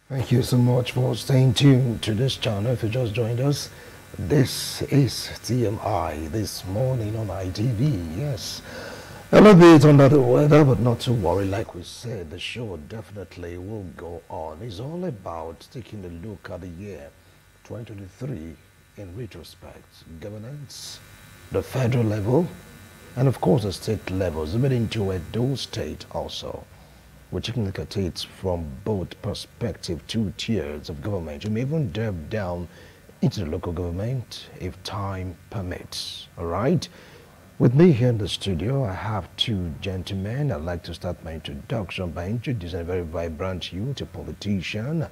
Thank you so much for staying tuned to this channel. If you just joined us, this is TMI this morning on ITV. Yes, a little bit under the weather, but not to worry. Like we said, the show definitely will go on. It's all about taking a look at the year 2023 in retrospect, governance, the federal level, and of course the state levels, even into Edo State also. We're taking a look at it from both perspective, two tiers of government. We may even delve down into the local government if time permits. All right? With me here in the studio, I have two gentlemen. I'd like to start my introduction by introducing a very vibrant youth, a politician,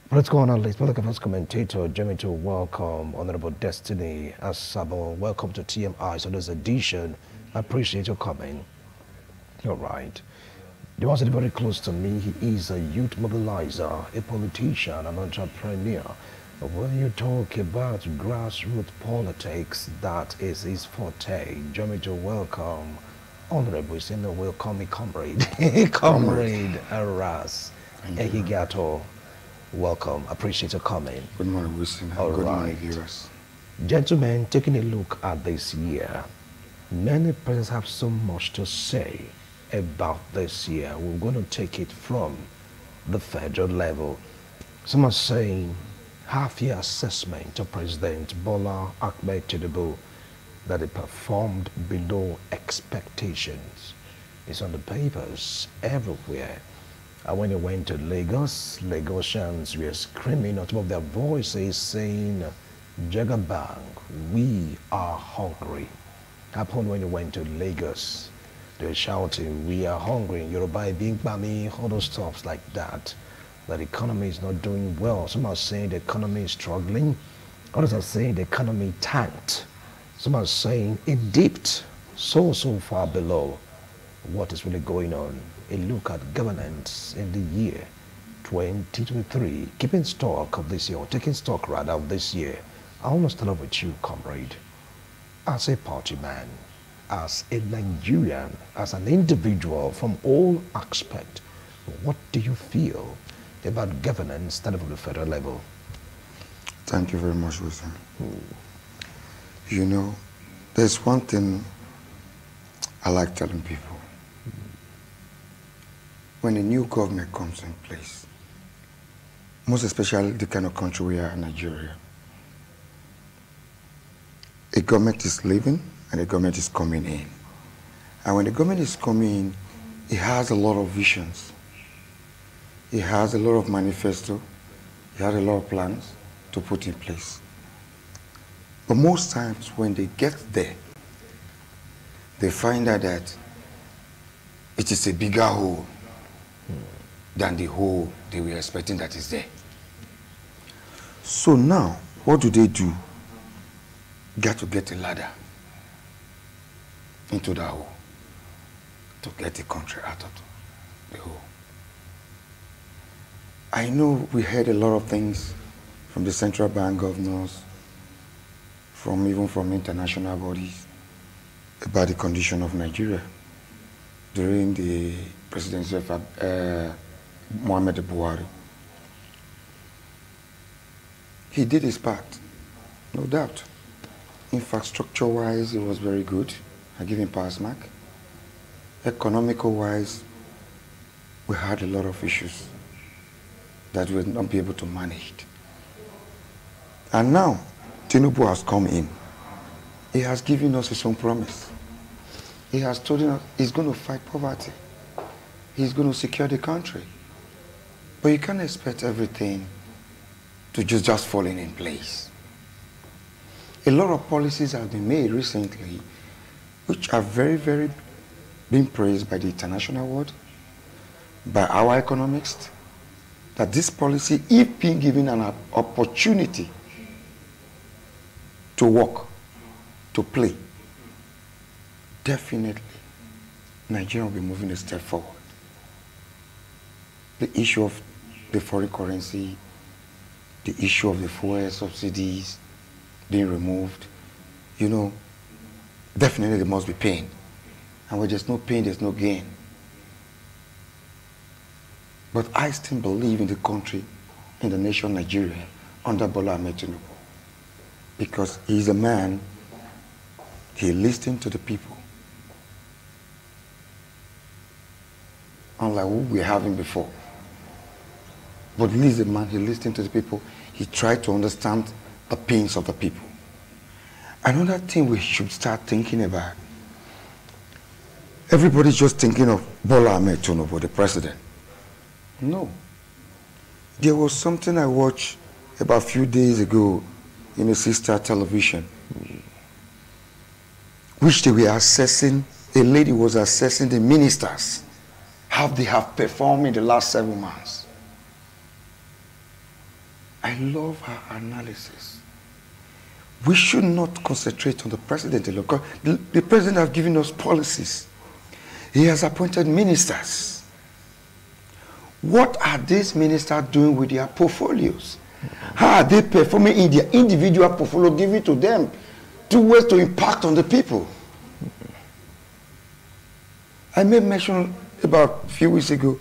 political analyst, political affairs commentator. Join me to welcome Honorable Destiny Asabo. Welcome to TMI. So this edition, I appreciate your coming. All right. The one sitting very close to me, he is a youth mobilizer, a politician, an entrepreneur. When you talk about grassroots politics, that is his forte. Join me to welcome Honorable Sino, will call me comrade, comrade Aras Ehigato. Welcome, appreciate your coming. Good morning, Wilson. Good morning, viewers. Gentlemen, taking a look at this year, many persons have so much to say about this year. We're going to take it from the federal level. Some are saying half-year assessment of President Bola Ahmed Tinubu that he performed below expectations. It's on the papers everywhere. And when he went to Lagos, Lagosians were screaming on top of their voices saying, Jagabang, we are hungry. Happened when he went to Lagos. They were shouting, we are hungry, Yoruba being bami, all those stuff like that. That the economy is not doing well. Some are saying the economy is struggling. Others are saying the economy tanked. Some are saying it dipped so far below. What is really going on? A look at governance in the year 2023. Keeping stock of this year, or taking stock rather of this year. I want to start off with you, comrade. As a party man, as a Nigerian, as an individual from all aspects, what do you feel about governance starting from the federal level? Thank you very much, Wilson. You know, there's one thing I like telling people. When a new government comes in place, most especially the kind of country we are in Nigeria, a government is leaving and the government is coming in. And when the government is coming in, it has a lot of visions. It has a lot of manifesto. It has a lot of plans to put in place. But most times when they get there, they find out that it is a bigger hole than the hole they were expecting that is there. So now, what do? Got to get a ladder into that hole to get the country out of the hole. I know we heard a lot of things from the central bank governors, even from international bodies, about the condition of Nigeria during the presidency of Muhammad Buhari. He did his part, no doubt. Infrastructure-wise, it was very good. I give him pass mark. Economical-wise, we had a lot of issues that we would not be able to manage. And now, Tinubu has come in. He has given us his own promise. He has told us he's going to fight poverty. He's going to secure the country. But you can't expect everything to just falling in place. A lot of policies have been made recently which are very being praised by the international world, by our economists, that this policy, if being given an opportunity to work, to play, definitely Nigeria will be moving a step forward. The issue of the foreign currency, the issue of the fuel subsidies being removed, you know, definitely there must be pain. And where there's no pain, there's no gain. But I still believe in the country in the nation Nigeria under Bola Ahmed Tinubu. Because he's a man, he listened to the people. Unlike who we were having before. But he's a man, he listened to the people. He tried to understand the pains of the people. Another thing we should start thinking about, everybody's just thinking of Bola Ahmed Tinubu, the president. No. There was something I watched about a few days ago in a sister television, which they were assessing, a lady was assessing the ministers, how they have performed in the last 7 months. I love her analysis. We should not concentrate on the president alone, because the president has given us policies. He has appointed ministers. What are these ministers doing with their portfolios? How are they performing in their individual portfolio given to them? 2 ways to impact on the people. I made mention about a few weeks ago,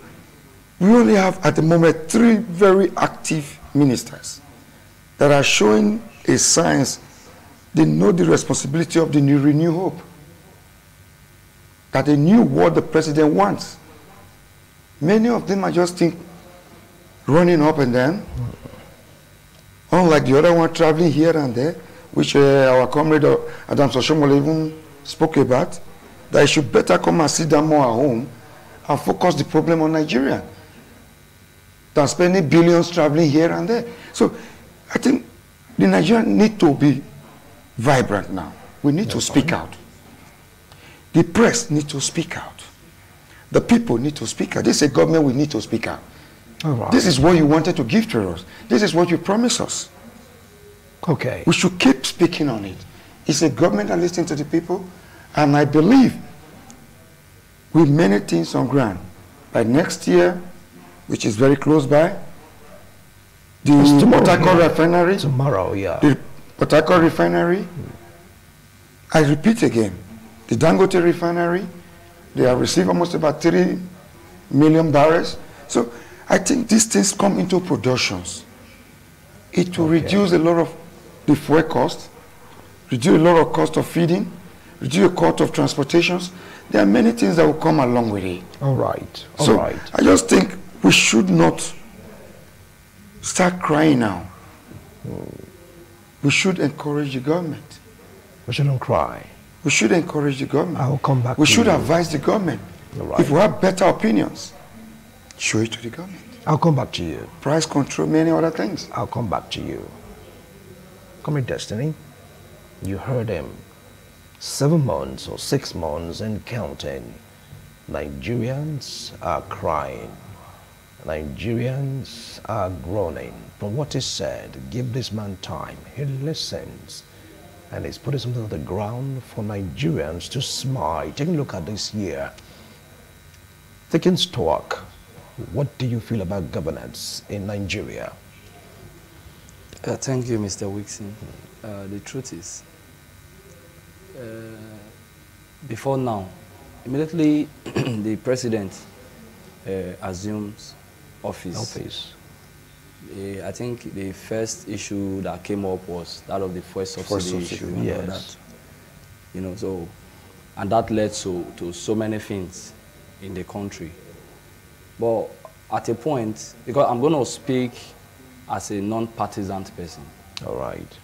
we only have at the moment 3 very active ministers that are showing a signs they know the responsibility of the new Renew Hope. That they knew what the president wants. Many of them are just running up and down. Unlike the other one traveling here and there, which our comrade Adam Soshomole even spoke about, that he should better come and sit down more at home and focus the problem on Nigeria than spending billions traveling here and there. So I think the Nigerians need to be vibrant now. We need to speak out. The press need to speak out. The people need to speak out. This is a government we need to speak out. Right. This is what you wanted to give to us. This is what you promised us. Okay. We should keep speaking on it. It's a government that listens to the people, and I believe with many things on ground, by next year, which is very close by, the Port Harcourt refinery. Tomorrow, yeah. The Port Harcourt refinery. I repeat again, the Dangote refinery, they have received almost about 3 million barrels. So I think these things come into productions. It will reduce a lot of the fuel cost, reduce a lot of cost of feeding, reduce the cost of transportations. There are many things that will come along with it. All right. All so right. I just think we should not start crying now. We should encourage the government. We shouldn't cry. We should encourage the government. I will come back We to should you. advise the government. Right. If we have better opinions, show it to the government. I'll come back to you. Price control, many other things. I'll come back to you. Comrade Destiny, you heard him. 7 months or 6 months and counting. Nigerians are crying. Nigerians are groaning. From what is said, give this man time. He listens. And he's putting something on the ground for Nigerians to smile. Take a look at this year. Taking stock, what do you feel about governance in Nigeria? Thank you, Mr. Wixon. The truth is, before now, immediately the president assumes office. I think the first issue that came up was that of the fuel subsidy issue. Yes. That, you know, so, and that led to so many things in the country. But at a point, because I'm going to speak as a non-partisan person. All right.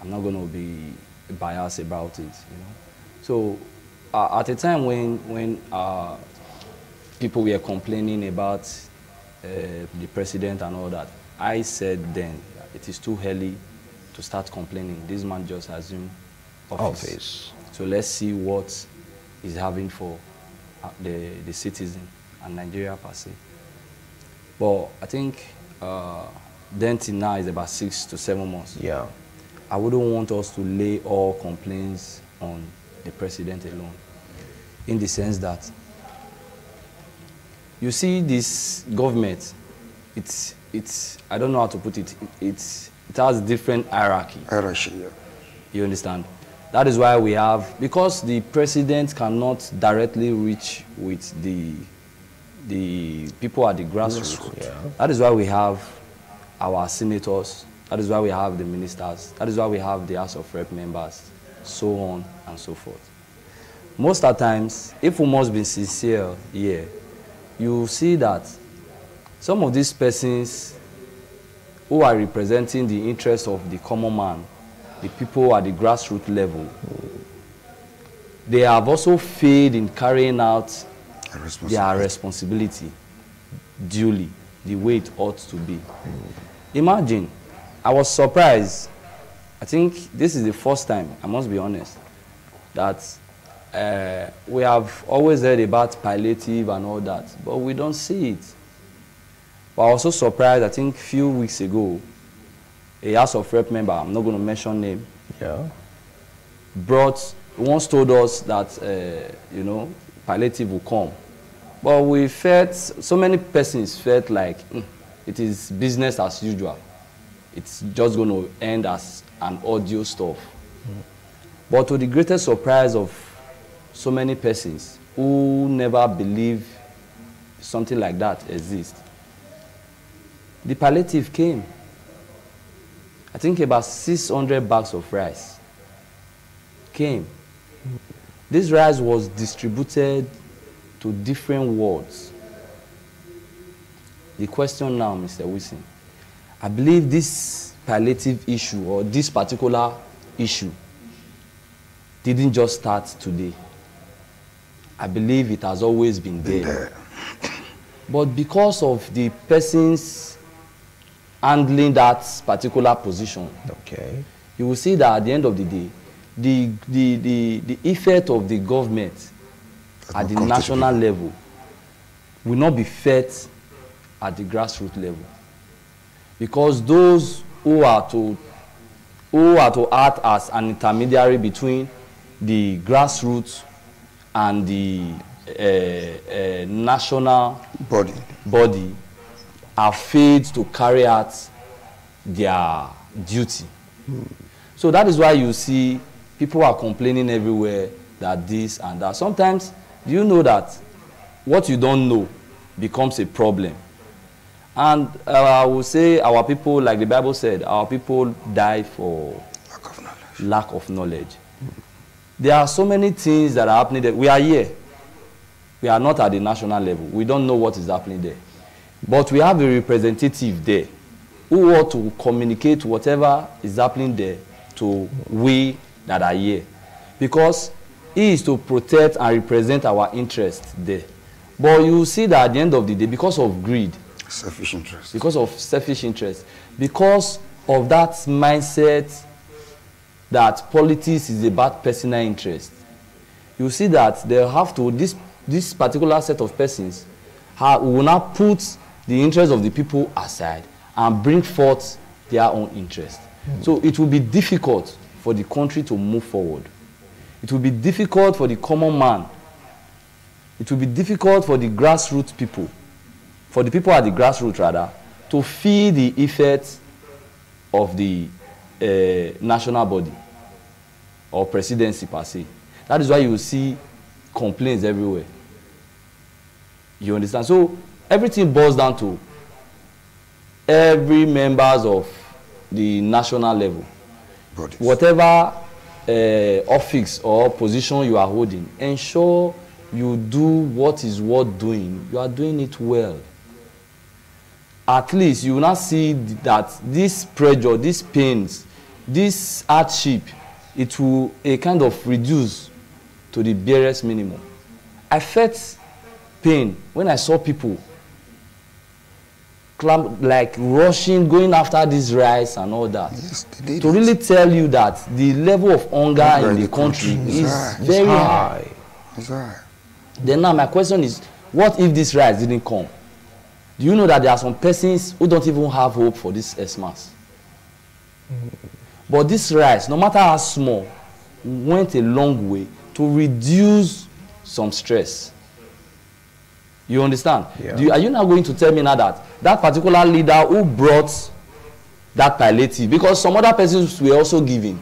I'm not going to be biased about it, you know. So at a time when people were complaining about the president and all that, I said then it is too early to start complaining. This man just assumed office. So let's see what he's having for the citizen and Nigeria per se. But I think then till now is about 6 to 7 months. Yeah. I wouldn't want us to lay all complaints on the president alone, in the sense that you see this government, it's I don't know how to put it. It has different hierarchy. Hierarchy, yeah. You understand? That is why we have, because the president cannot directly reach with the people at the grassroots. Yeah. That is why we have our senators. That is why we have the ministers. That is why we have the House of Rep members, so on and so forth. Most of the times, if we must be sincere here, you see that some of these persons who are representing the interests of the common man, the people at the grassroots level, they have also failed in carrying out their responsibility duly, the way it ought to be. Imagine, I was surprised. I think this is the first time, I must be honest, that we have always heard about palliative and all that, but we don't see it. But I was also surprised, I think a few weeks ago, a House of Rep member, I'm not going to mention name, once told us that, you know, palliative will come. But we felt, so many persons felt like it is business as usual. It's just going to end as an audio stuff. But to the greatest surprise of so many persons who never believed something like that exists, the palliative came. I think about 600 bags of rice came. This rice was distributed to different wards. The question now, Mr. Wilson, I believe this palliative issue or this particular issue didn't just start today. I believe it has always been there. But because of the persons handling that particular position, you will see that at the end of the day, the effect of the government at the national level will not be felt at the grassroots level. Because those who are to act as an intermediary between the grassroots and the national body have failed to carry out their duty. So that is why you see people are complaining everywhere that this and that. Sometimes, do you know that what you don't know becomes a problem? And I will say our people, like the Bible said, our people die for lack of knowledge. There are so many things that are happening there. We are here. We are not at the national level. We don't know what is happening there. But we have a representative there who ought to communicate whatever is happening there to we that are here. Because he is to protect and represent our interests there. But you see that at the end of the day, because of greed, selfish interest, because of selfish interest, because of that mindset that politics is about personal interest, you see that they have to, this particular set of persons will not put the interest of the people aside and bring forth their own interest. So it will be difficult for the country to move forward. It will be difficult for the common man. It will be difficult for the grassroots people, for the people at the grassroots rather, to feel the effects of the national body or presidency per se. That is why you see complaints everywhere. You understand? So everything boils down to every members of the national level. Bodies. Whatever office or position you are holding, ensure you do what is worth doing. You are doing it well. At least you will not see that this pressure, these pains, this hardship, it will a kind of reduce to the barest minimum. I felt pain when I saw people like rushing, going after this rice and all that. Yes, to really tell you that the level of hunger in the country is very high. It's high. Then now my question is, what if this rice didn't come? Do you know that there are some persons who don't even have hope for this Xmas? But this rice, no matter how small, went a long way to reduce some stress. You understand? Yeah. Are you now going to tell me now that that particular leader who brought that palliative, because some other persons were also giving,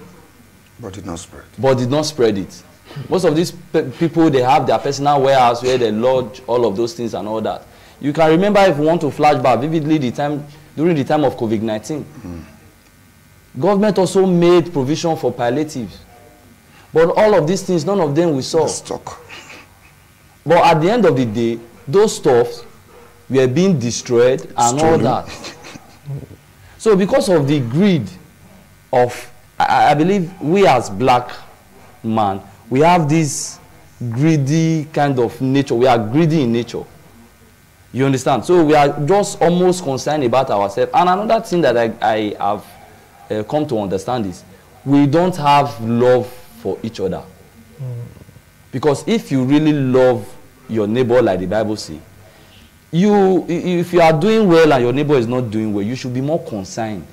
but did not spread. But did not spread it. Most of these people, they have their personal warehouse where they lodge all of those things and all that. You can remember, if you want to flashback vividly, the time during the time of COVID-19. Government also made provision for palliatives. But all of these things, none of them we saw. Stock. But at the end of the day, those stuffs were being destroyed and Stolen. all that. So because of the greed of, I believe we as black man, we have this greedy kind of nature. We are greedy in nature. You understand? So we are just almost concerned about ourselves. And another thing that I have come to understand is we don't have love for each other. Because if you really love your neighbor like the Bible says, if you are doing well and your neighbor is not doing well, you should be more concerned.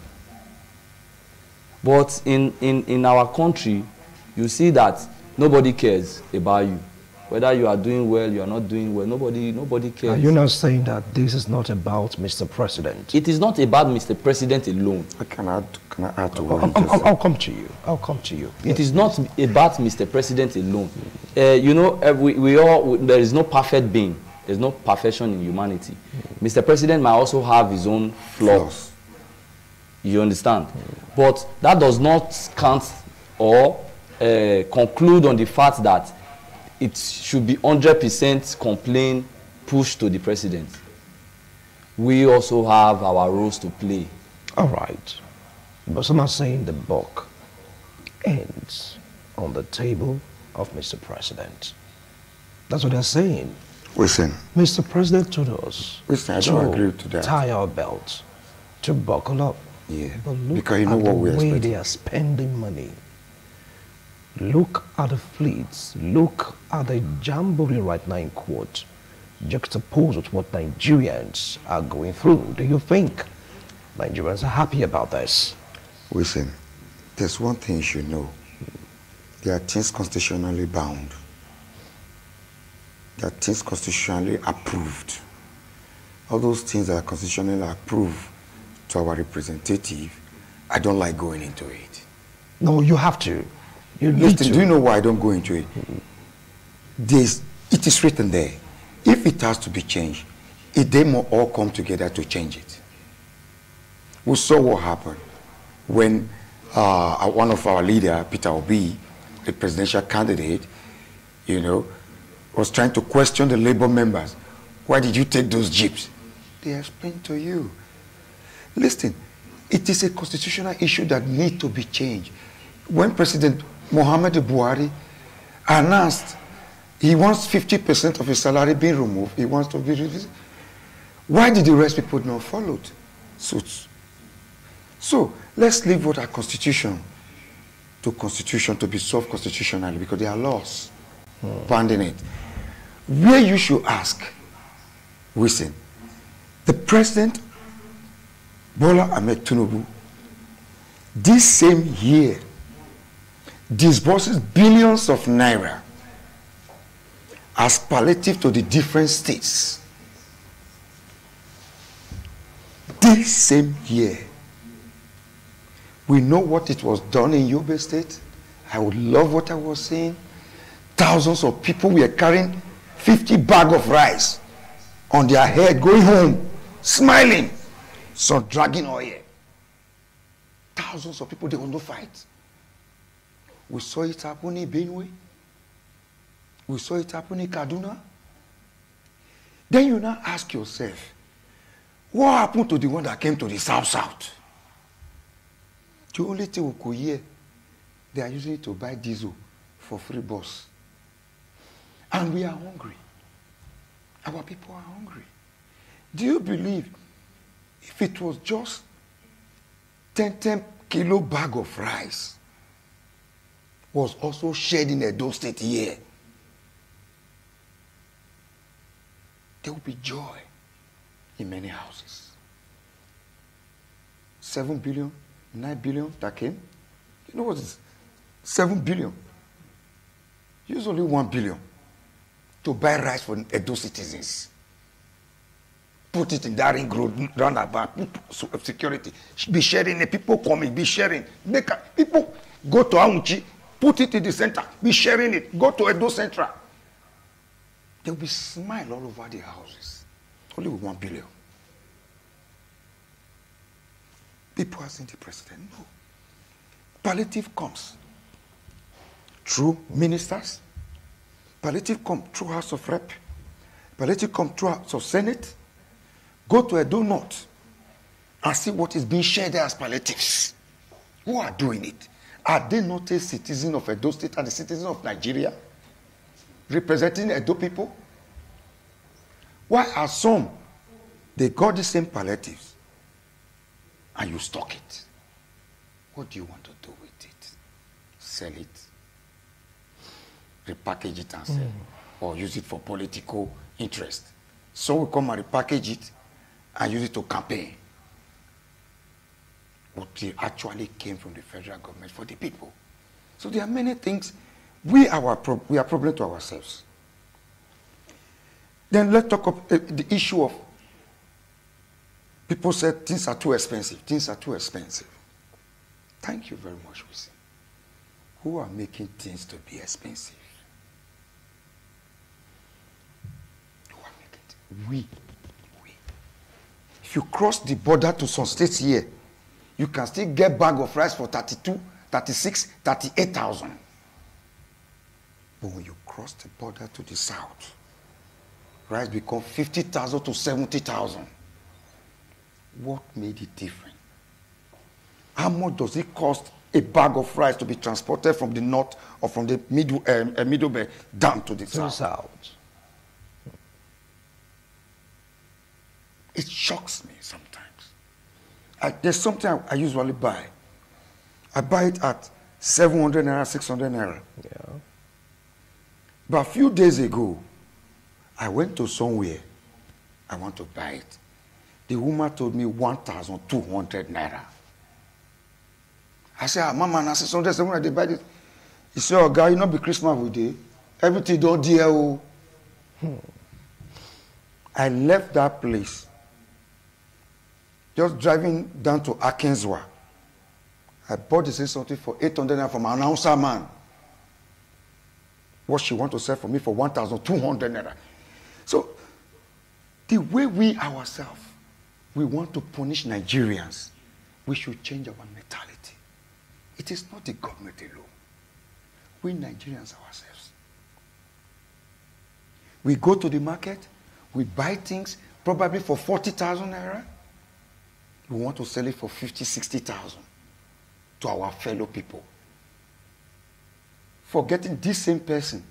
But in our country, you see that nobody cares about you. Whether you are doing well, you are not doing well, nobody cares. Are you not saying that this is not about Mr. President? It is not about Mr. President alone. Can I add to what you just said? I'll come to you. I'll come to you. It is not about Mr. President alone. You know, there is no perfect being. There's no perfection in humanity. Mr. President might also have his own flaws. You understand? But that does not count or conclude on the fact that it should be 100% complaint pushed to the president. We also have our roles to play. All right. But some are saying the buck ends on the table of Mr. President. That's what they're saying. Listen. Mr. President told us Listen, I don't agree to that. Tie our belts, to buckle up. Yeah. But look Because you know at what the we're way expecting. they are spending money. Look at the fleets. Look at the jamboree right now in court. Juxtaposed with what Nigerians are going through. Do you think Nigerians are happy about this? Listen, there's one thing you should know. There are things constitutionally bound. There are things constitutionally approved. All those things that are constitutionally approved to our representative, I don't like going into it. No, you have to. You need Listen, to. do you know why I don't go into it? It is written there. If it has to be changed, they must all come together to change it. We saw what happened when one of our leaders, Peter Obi, the presidential candidate, you know, was trying to question the Labour members. Why did you take those jeeps? They explained to you. Listen, it is a constitutional issue that needs to be changed. When President Muhammadu Buhari announced he wants 50% of his salary being removed, he wants to be released, why did the rest people not follow suit? So let's leave what our constitution to be solved constitutionally, because there are laws bounding it. Where you should ask, listen, the president, Bola Ahmed Tinubu, this same year disburses billions of naira as palliative to the different states. This same year, we know what it was done in Yobe State. I would love what I was saying. Thousands of people were carrying 50 bags of rice on their head, going home, smiling, some dragging oil. Thousands of people, there was no fight. We saw it happen in Benue. We saw it happen in Kaduna. Then you now ask yourself, what happened to the one that came to the South? The only thing we could hear, they are using it to buy diesel for free bus. And we are hungry. Our people are hungry. Do you believe if it was just 10 kilo bag of rice was also shared in Edo State here, there will be joy in many houses. 7 billion, 9 billion that came. You know what is 7 billion? Use only 1 billion to buy rice for Edo citizens. Put it in that ring road, roundabout, security. Be sharing it, people coming, be sharing. People go to Aunchi, put it in the center, be sharing it. Go to Edo Central. There will be smile all over the houses. Only with 1 billion. people asking the president. No. Palliative comes through ministers. Palliative comes through House of Rep. Palliative comes through House of Senate. Go to Edo North and see what is being shared there as palliatives. Who are doing it? Are they not a citizen of Edo State and a citizen of Nigeria? Representing Edo people? Why are some, they got the same palliatives and you stock it? What do you want to do with it? Sell it? Repackage it and sell? Or use it for political interest? Some will come and repackage it and use it to campaign. But it actually came from the federal government for the people. So there are many things. We are problem to ourselves. Then let's talk about the issue of people said things are too expensive. Things are too expensive. Thank you very much, Wisi. Who are making things to be expensive? Who are making it? We. If you cross the border to some states here, you can still get bag of rice for 32, 36, 38,000. But when you cross the border to the south, rice becomes 50,000 to 70,000. What made it different? How much does it cost a bag of rice to be transported from the north or from the middle belt down to the south? It shocks me sometimes. There's something I usually buy. I buy it at 700 naira, 600 naira. Yeah. But a few days ago, I went to somewhere. I want to buy it. The woman told me 1,200 naira. I said, Mama, na 600, 700, they buy it. He said, oh, guy, you not be Christmas with day. Everything don't dear. Oh. I left that place. Just driving down to Arkansas. I bought this something for 800 naira from an announcer man. What she want to sell for me for 1,200 naira. So, the way we ourselves, we want to punish Nigerians, we should change our mentality. It is not the government alone. We Nigerians ourselves. We go to the market, we buy things probably for 40,000 naira. We want to sell it for 50, 60,000 to our fellow people. Forgetting this same person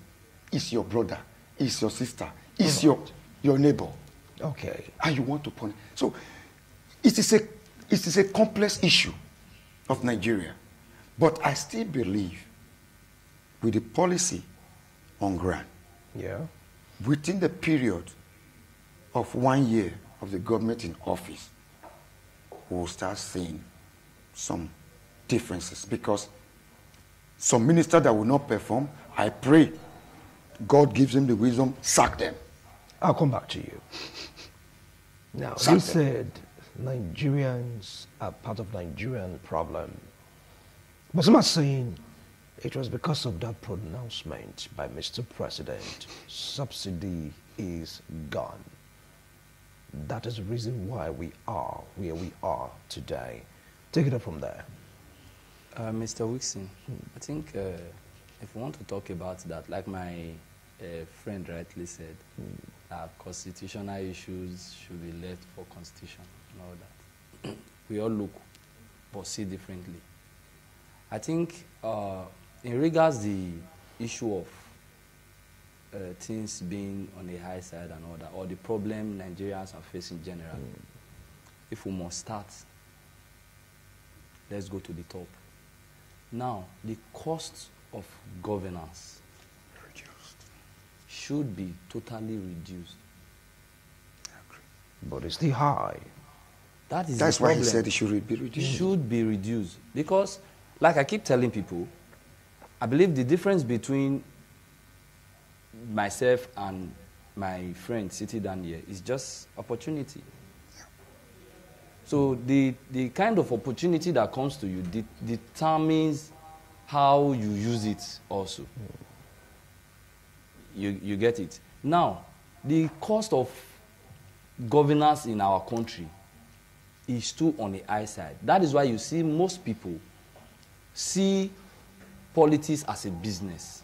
is your brother, is your sister, is your neighbor. Okay. And you want to punish. So it is a complex issue of Nigeria. But I still believe with the policy on ground, within the period of 1 year of the government in office, we'll start seeing some differences. Because some minister that will not perform, I pray God gives them the wisdom, sack them. I'll come back to you. Now, Sack you them. said Nigerians are part of Nigerian problem. But some are saying it was because of that pronouncement by Mr. President, subsidy is gone. That is the reason why we are where we are today. Take it up from there. Mr. Wixon, I think if we want to talk about that, like my friend rightly said, constitutional issues should be left for constitution and all that. We all look, but see differently. I think in regards the issue of things being on the high side and all that, or the problem Nigerians are facing generally, if we must start, let's go to the top. Now, the cost of governance should be totally reduced. But it's still high. That's why he said it should be reduced. It should be reduced. Because, like I keep telling people, I believe the difference between myself and my friend sitting down here is just opportunity. So the kind of opportunity that comes to you determines how you use it also. You get it? Now, the cost of governance in our country is too on the high side. That is why you see most people see politics as a business.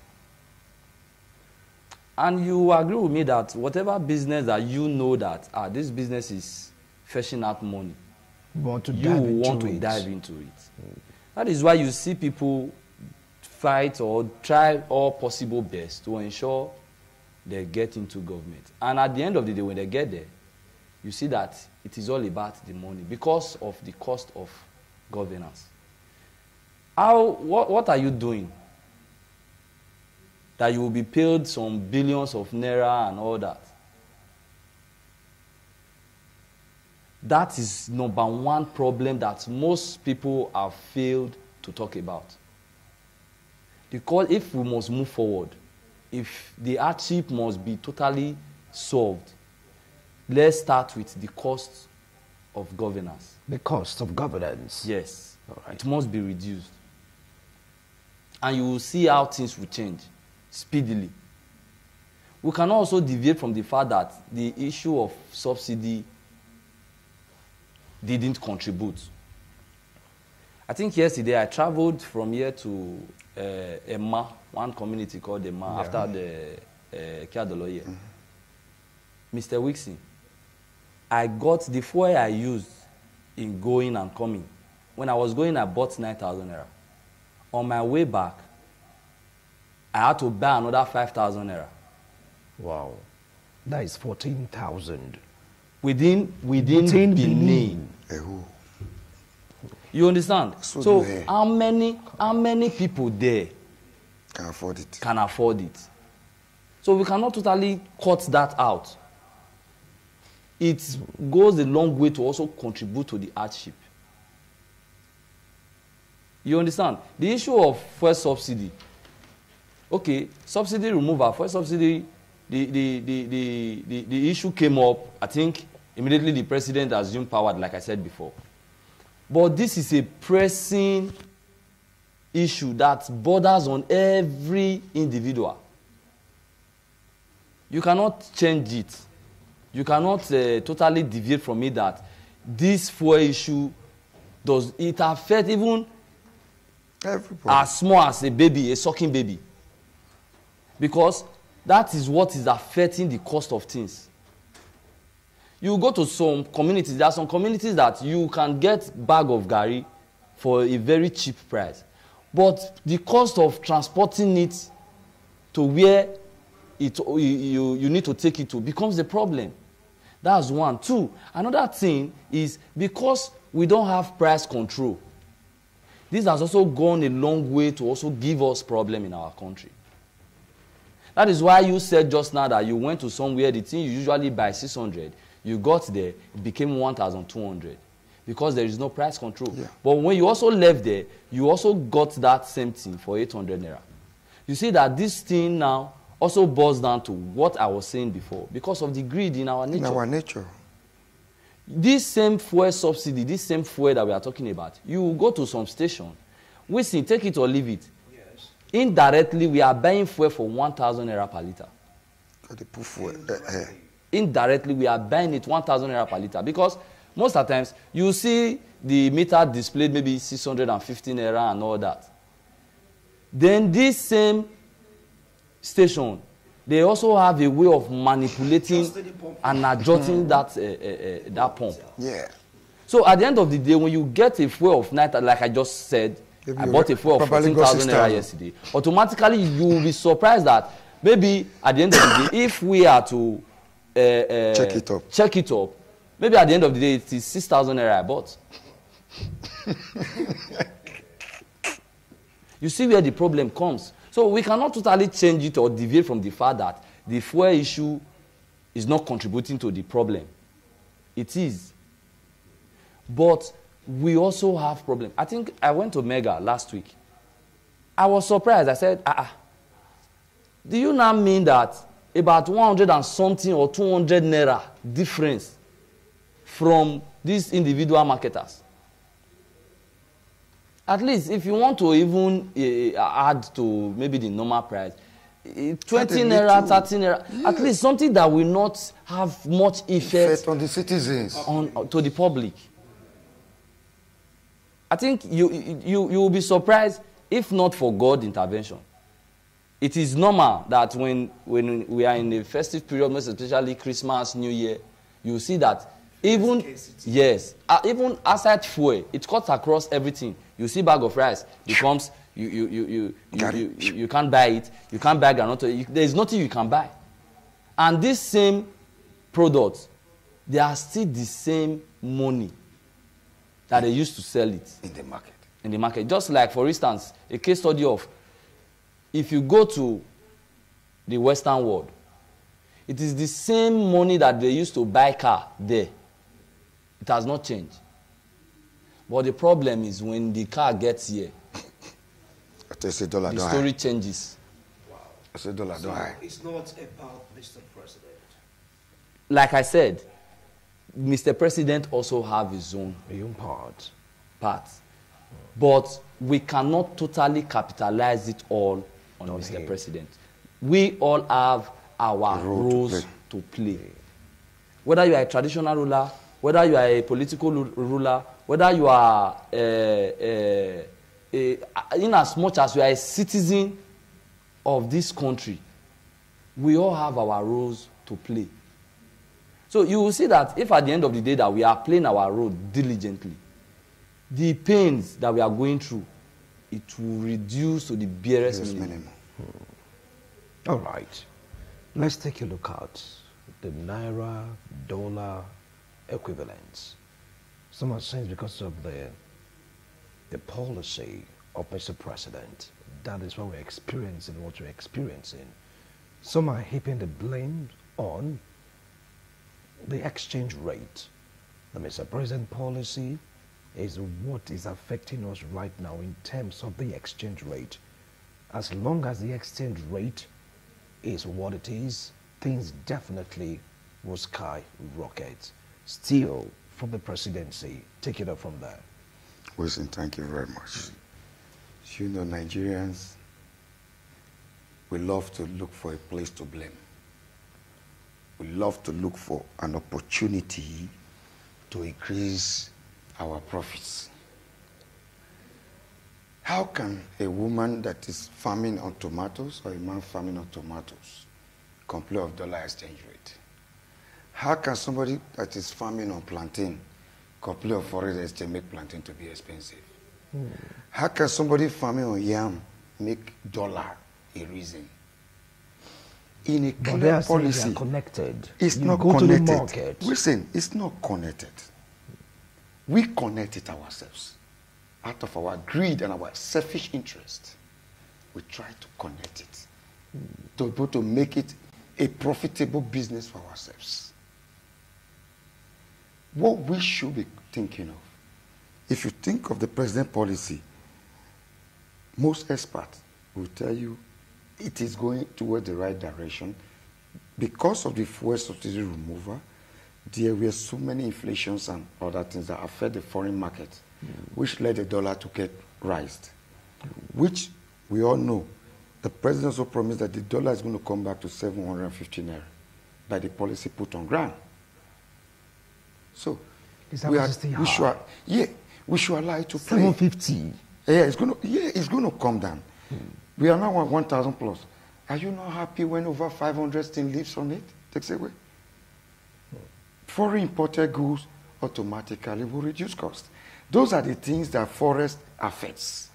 And you agree with me that whatever business that you know that this business is fetching out money, you want to dive into it. That is why you see people fight or try all possible best to ensure they get into government. And at the end of the day, when they get there, you see that it is all about the money because of the cost of governance. What are you doing that you will be paid some billions of naira and all that? That is number one problem that most people have failed to talk about. Because if we must move forward, if the hardship must be totally solved, let's start with the cost of governance. The cost of governance? Yes. All right. It must be reduced. And you will see how things will change speedily. We can also deviate from the fact that the issue of subsidy didn't contribute. I think yesterday I traveled from here to Emma, one community called Emma, after the Kiadoloye. Mr. Wixon, I got the fuel I used in going and coming. When I was going, I bought 9,000 naira. On my way back, I had to buy another 5,000 naira. Wow. That is 14,000. Within Benin. You understand? So how many people there can afford it? So we cannot totally cut that out. It goes a long way to also contribute to the hardship. You understand? The issue of fuel subsidy. Okay, subsidy removal, fuel subsidy, the issue came up, I think immediately the president assumed power, like I said before. But this is a pressing issue that borders on every individual. You cannot change it. You cannot totally deviate from it that this fuel issue does it affect even everybody, as small as a baby, a sucking baby. Because that is what is affecting the cost of things. You go to some communities, there are some communities that you can get bag of gari for a very cheap price. But the cost of transporting it to where you need to take it to becomes a problem. That's one. Two, another thing is because we don't have price control. This has also gone a long way to also give us problem in our country. That is why you said just now that you went to somewhere, the thing you usually buy 600, you got there, it became 1,200 because there is no price control. Yeah. But when you also left there, you also got that same thing for 800 naira. You see that this thing now also boils down to what I was saying before because of the greed in our nature. In our nature. This same fuel subsidy, this same fuel that we are talking about, you will go to some station, we see, take it or leave it. Yes. Indirectly, we are buying fuel for 1,000 naira per liter. They put fuel. Indirectly, we are buying it 1,000 naira per liter because most of the times you see the meter displayed maybe 650 naira and all that. Then this same station, they also have a way of manipulating and adjusting that pump. Yeah. So at the end of the day, when you get a fuel of 9,000, like I just said, I bought a fuel of 14,000 naira yesterday. Automatically, you will be surprised that maybe at the end of the day, if we are to check it up, maybe at the end of the day, it is 6,000 naira I bought. You see where the problem comes. So we cannot totally change it or deviate from the fact that the fuel issue is not contributing to the problem. It is. But we also have problem. I think I went to Mega last week. I was surprised. I said, do you now mean that about 100 and something or 200 naira difference from these individual marketers? At least if you want to even add to maybe the normal price, 20 naira, 30 naira, yeah. At least something that will not have much effect on the citizens, to the public. I think you will be surprised if not for God intervention. It is normal that when we are in the festive period, most especially Christmas, New Year, you see that even even outside fuel, it cuts across everything. You see bag of rice becomes you can't buy it. You can't buy granola. There is nothing you can buy. And this same products, they are still the same money that they used to sell it in the market. In the market, just like for instance, a case study of if you go to the Western world, it is the same money that they used to buy car there. It has not changed. But the problem is when the car gets here, the story changes. Wow. I said dollar don't high. It's not about Mr. President. Like I said, Mr. President also have his own part. But we cannot totally capitalize it all on Mr. President. We all have our roles to play. Whether you are a traditional ruler, whether you are a political ruler, whether you are in as much as you are a citizen of this country, we all have our roles to play. So you will see that if at the end of the day that we are playing our role diligently, the pains that we are going through, it will reduce to the barest minimum. All right. Let's take a look at the Naira dollar equivalents. Some are saying because of the policy of Mr. President, that is what we're experiencing, what we're experiencing. Some are heaping the blame on the exchange rate. The Mr. President policy is what is affecting us right now in terms of the exchange rate. As long as the exchange rate is what it is, things definitely will skyrocket. Still, from the presidency, take it up from there. Wilson, thank you very much. You know, Nigerians, we love to look for a place to blame. We love to look for an opportunity to increase our profits. How can a woman that is farming on tomatoes or a man farming on tomatoes complain of dollar exchange rate? How can somebody that is farming on plantain complain of foreign exchange make plantain to be expensive? How can somebody farming on yam make dollar a reason? In a clear policy, connected. It's not connected. To the market. Listen, it's not connected. We connect it ourselves. Out of our greed and our selfish interest, we try to connect it to be able to make it a profitable business for ourselves. What we should be thinking of, if you think of the president policy, most experts will tell you it is going toward the right direction. Because of the fuel subsidy removal, there were so many inflations and other things that affect the foreign market, which led the dollar to get raised, which we all know. The president also promised that the dollar is going to come back to 750 naira by the policy put on ground. So we should allow it to play. 750. Yeah, it's going to come down. We are now at 1,000 plus. Are you not happy when over 500 still lives on it? Takes away. Foreign imported goods automatically will reduce cost. Those are the things that forest affects.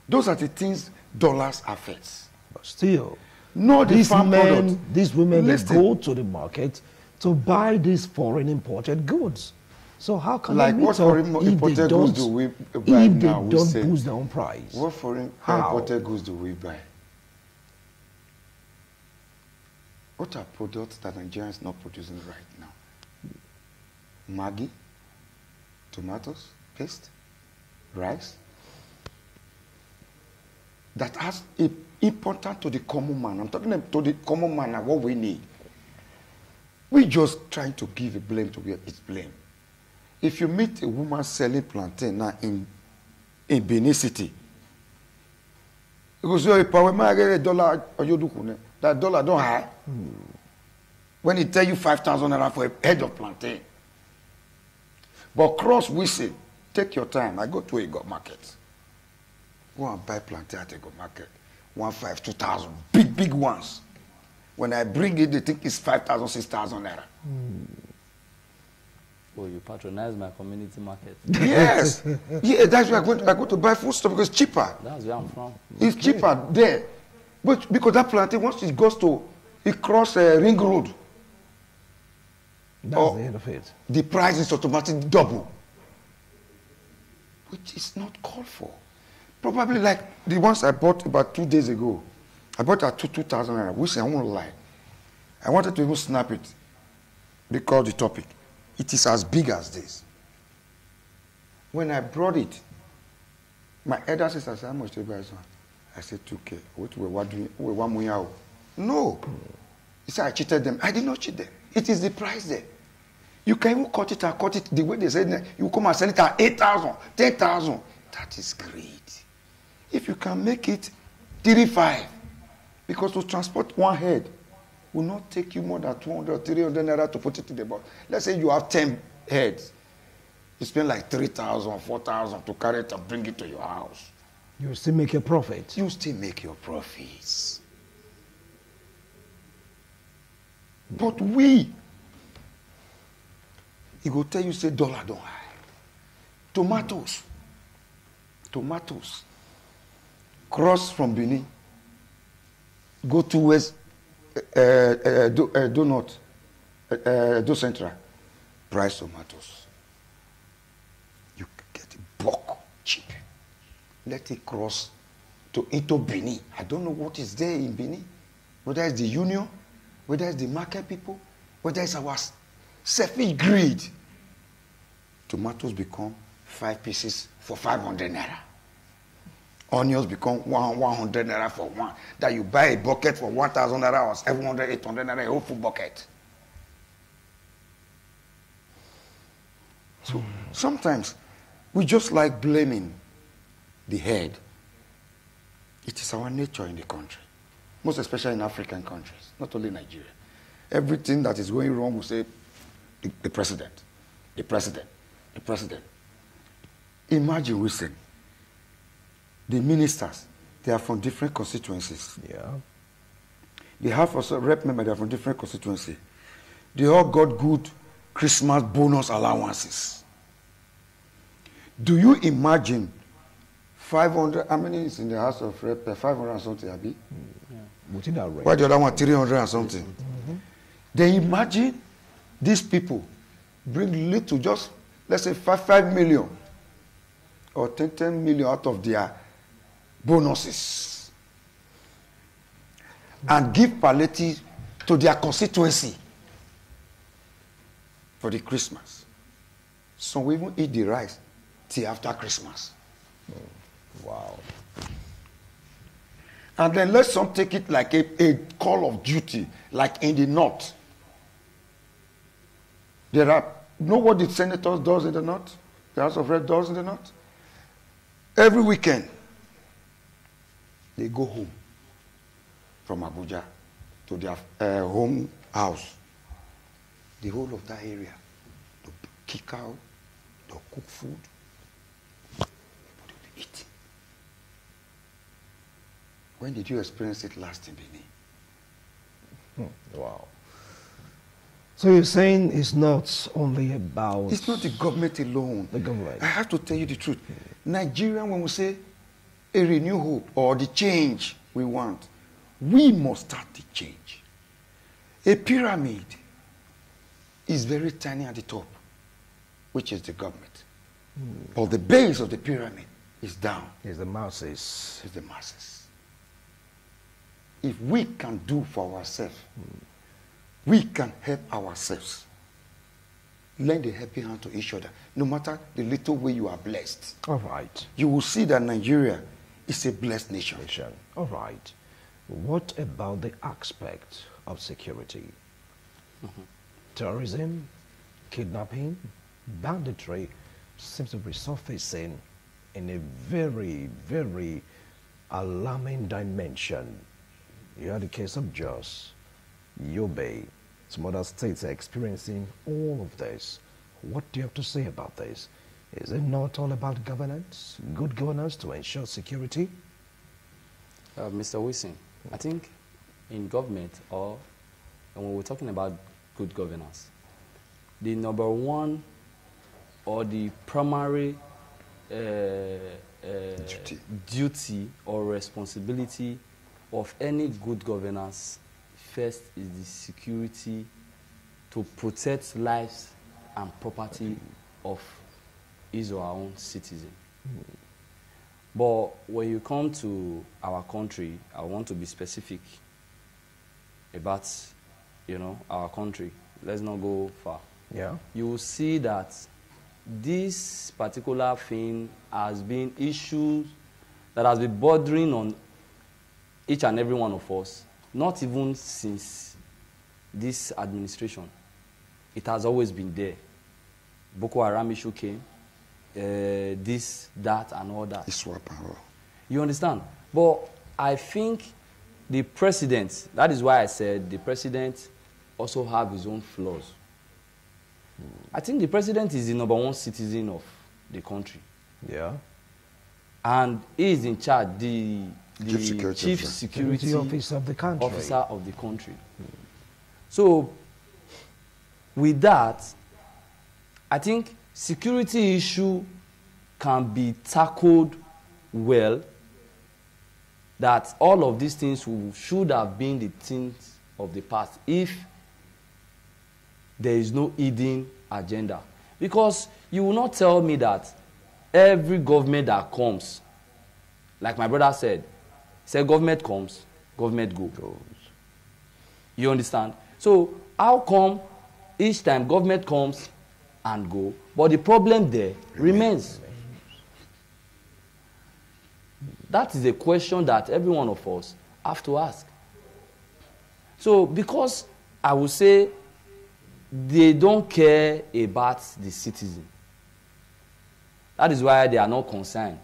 Those are the things dollars affects. But still, no, these women that go to the market to buy these foreign imported goods. So how can like they what foreign imported goods do we buy now? If they don't boost their own price. What foreign imported goods do we buy? What are products that Nigeria is not producing right now? Maggi, tomatoes, paste, rice. That has important to the common man. I'm talking to the common man and what we need. We just trying to give a blame to where it's blame. If you meet a woman selling plantain now in Benin City, you go say, "Power man, I get a dollar." That dollar don't high. When he tell you 5,000 naira for a head of plantain, but cross Wissing Take your time. I go to Ego Market. Go and buy plantain at Ego Market. 1,500, 2,000. Big, big ones. When I bring it, they think it's 5,000, 6,000 naira. Oh, you patronize my community market. Yes. Yeah, that's where I go to buy food stuff because it's cheaper. That's where I'm from. It's cheaper there. But because that plantain, once it goes to, it cross Ring Road, That's the end of it. the price is automatically double. Which is not called for. Probably like the ones I bought about 2 days ago. I bought at 2,000 naira, which I won't lie. I wanted to even snap it because the topic. It is as big as this. When I brought it, my elder sister said, how much do you buy this one? I said, 2K. What doing? No. He said, I cheated them. I did not cheat them. It is the price there. You can even cut it the way they said. You come and sell it at 8,000, 10,000. That is great. If you can make it 35, because to transport one head will not take you more than 200 or 300 naira to put it in the box. Let's say you have 10 heads. You spend like 3,000, 4,000 to carry it and bring it to your house. You still make your profit. You still make your profits. But we, he go tell you say dollar don't high. Tomatoes, cross from Benin, go towards do Central, price tomatoes. You get a bulk cheap. Let it cross into Benin. I don't know what is there in Benin. Whether it's the union, whether it's the market people, whether it's our selfish greed. Tomatoes become 5 pieces for 500 naira. Onions become 100 naira for one. That you buy a bucket for 1,000 naira or 700, 800 naira, a whole full bucket. So sometimes we just like blaming the head. It is our nature in the country, most especially in African countries, not only Nigeria. Everything that is going wrong, we say the president, the president, the president. Imagine we say the ministers, they are from different constituencies. Yeah. The House of Rep members, they are from different constituencies. They all got good Christmas bonus allowances. Do you imagine 500, how many is in the House of Rep? 500 and something, Abi? Yeah. Within that range. Why the other one 300 and something? Mm-hmm. Then imagine these people bring little, just let's say 5 million or 10 million out of their bonuses and give palliative to their constituency for the Christmas. Some will even eat the rice till after Christmas. Wow. And then let some take it like a call of duty, like in the north. There are, you know what the senators does in the north? The House of Rep does in the north? Every weekend, they go home from Abuja to their home house. The whole of that area, they'll kick out, they'll cook food, they'll be eating. When did you experience it last in Benin? Wow. So you're saying it's not only about... It's not the government alone. The government. I have to tell you the truth. Nigeria, when we say a renewed hope or the change we want, we must start the change. A pyramid is very tiny at the top, which is the government. But the base of the pyramid is down. It's the masses. It's the masses. If we can do for ourselves, we can help ourselves. Lend a helping hand to each other. No matter the little way you are blessed. All right. You will see that Nigeria is a blessed nation. All right. What about the aspect of security? Terrorism, kidnapping, banditry seems to be resurfacing in a very, very alarming dimension. You had the case of Jos, Yobe. Some other states are experiencing all of this. What do you have to say about this? Is it not all about governance, good governance to ensure security? Mr. Wilson, I think in government or when we're talking about good governance, the number one or the primary duty or responsibility of any good governance first is the security to protect lives and property of his or her own citizen. But when you come to our country, I want to be specific about, our country. Let's not go far. Yeah. You will see that this particular thing has been issues that has been bothering on each and every one of us, not even since this administration. It has always been there. Boko Haram issue came, this, that, and all that. You understand? But I think the president, that is why I said the president also have his own flaws. I think the president is the number one citizen of the country. Yeah. And he is in charge, the chief security officer of the country. So, with that, I think security issue can be tackled well, that all of these things should have been the things of the past if there is no hidden agenda. Because you will not tell me that every government that comes, like my brother said government comes, government goes. You understand? So how come each time government comes and go, but the problem there remains? That is a question that every one of us have to ask. So because I would say they don't care about the citizen. That is why they are not concerned.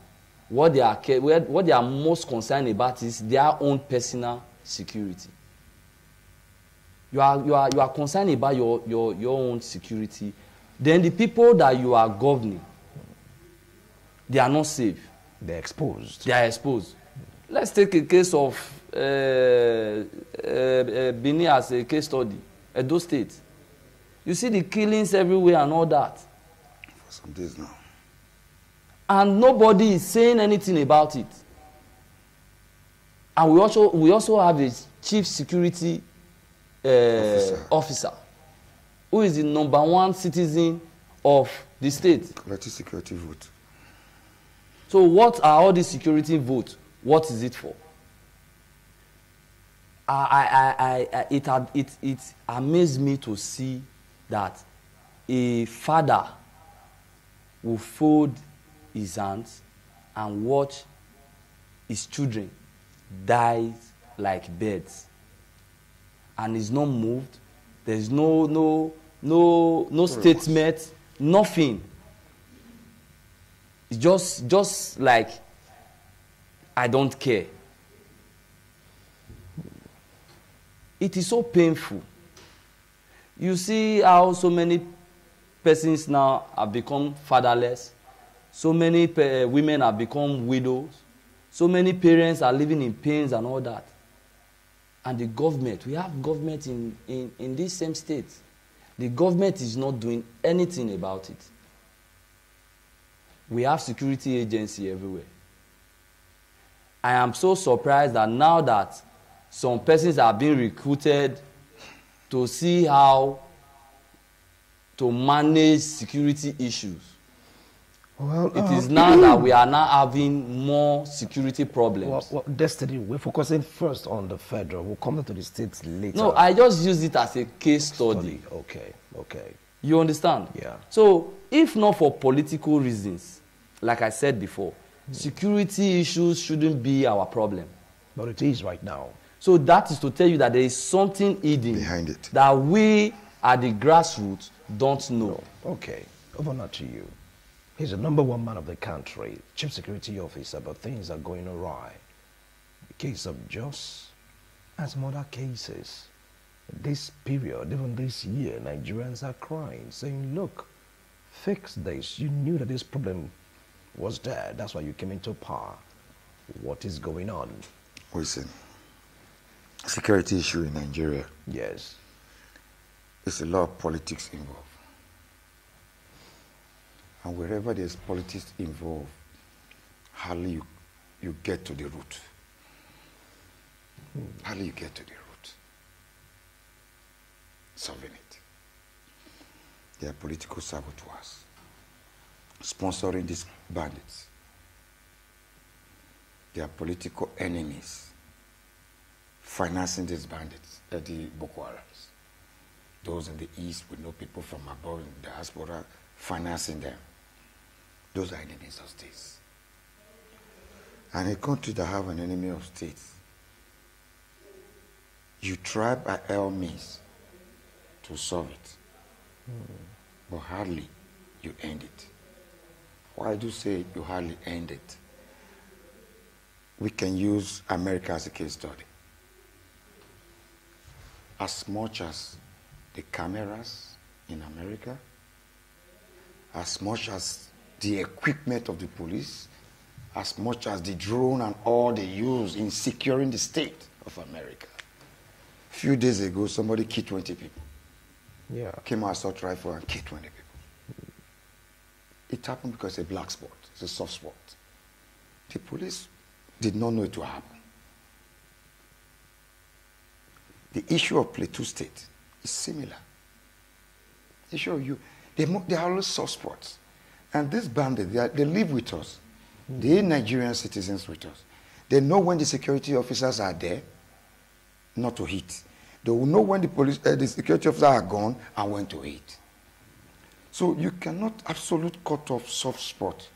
What they are most concerned about is their own personal security. You are concerned about your own security. Then the people that you are governing, they are not safe. They're exposed. They are exposed. Let's take a case of Benin as a case study. Edo State. You see the killings everywhere and all that. For some days now. And nobody is saying anything about it. And we also have a chief security officer who is the number one citizen of the state. Collective security vote. So what are all these security votes? What is it for? It amazed me to see that a father will fold his hands and watch his children die like birds, and he's not moved. There's no statement, nothing. It's just like, I don't care. It is so painful. You see how so many persons now have become fatherless. So many women have become widows. So many parents are living in pains and all that. And the government, we have government in this same state. The government is not doing anything about it. We have security agency everywhere. I am so surprised that now that some persons are being recruited to see how to manage security issues. Well, it is now that we are now having more security problems. Well, Destiny, we're focusing first on the federal. We'll come to the states later. No, I just use it as a case study. Okay. You understand? Yeah. So, if not for political reasons, like I said before, security issues shouldn't be our problem. But it is right now. So that is to tell you that there is something hidden behind it that we at the grassroots don't know. Okay, over now to you. He's the number one man of the country, chief security officer, but things are going awry. The case of Jos and some other cases. This period, even this year, Nigerians are crying, saying, look, fix this. You knew that this problem was there. That's why you came into power. What is going on? Listen, security issue in Nigeria. Yes. There's a lot of politics involved. And wherever there's politics involved, hardly you get to the root. Hardly you get to the root. Solving it. There are political saboteurs sponsoring these bandits. There are political enemies financing these bandits, the Boko Harams. Those in the east, we know people from abroad in the diaspora financing them. Those are enemies of states. And a country that have an enemy of states, you try by all means to solve it, but hardly you end it. Why do you say you hardly end it? We can use America as a case study. As much as the cameras in America, as much as the equipment of the police, as much as the drone and all they use in securing the state of America. A few days ago, somebody killed 20 people. Yeah. Came out, assault rifle and killed 20 people. It happened because it's a black spot. It's a soft spot. The police did not know it would happen. The issue of Plateau State is similar. The issue of they are always soft spots. And these bandits, they live with us. They are Nigerian citizens with us. They know when the security officers are there, not to hit. They will know when the security officers are gone and when to hit. So you cannot absolute cut off soft spot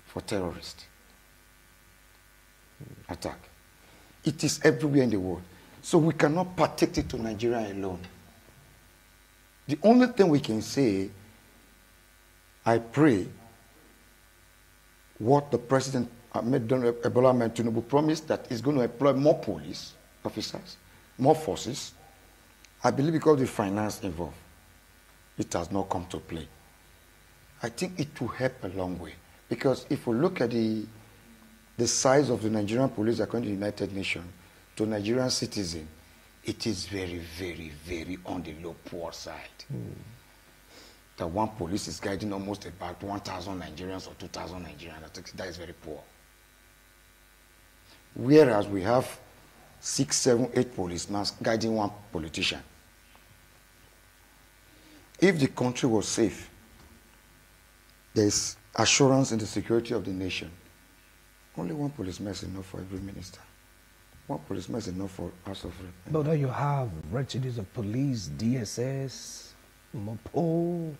for terrorist attack. It is everywhere in the world. So we cannot protect it to Nigeria alone. The only thing we can say, I pray, what the President Bola Ahmed Tinubu promised, that he's going to employ more police officers, more forces. I believe because of the finance involved, it has not come to play. I think it will help a long way. Because if we look at the size of the Nigerian police according to the United Nations, to Nigerian citizen, it is very, very, very on the low poor side. That one police is guiding almost about 1,000 Nigerians or 2,000 Nigerians. I think that is very poor. Whereas we have 6, 7, 8 policemen guiding one politician. If the country was safe, there is assurance in the security of the nation. Only one policeman is enough for every minister. One policeman is enough for House of Rep. But now you have residents of police, DSS, MOPO,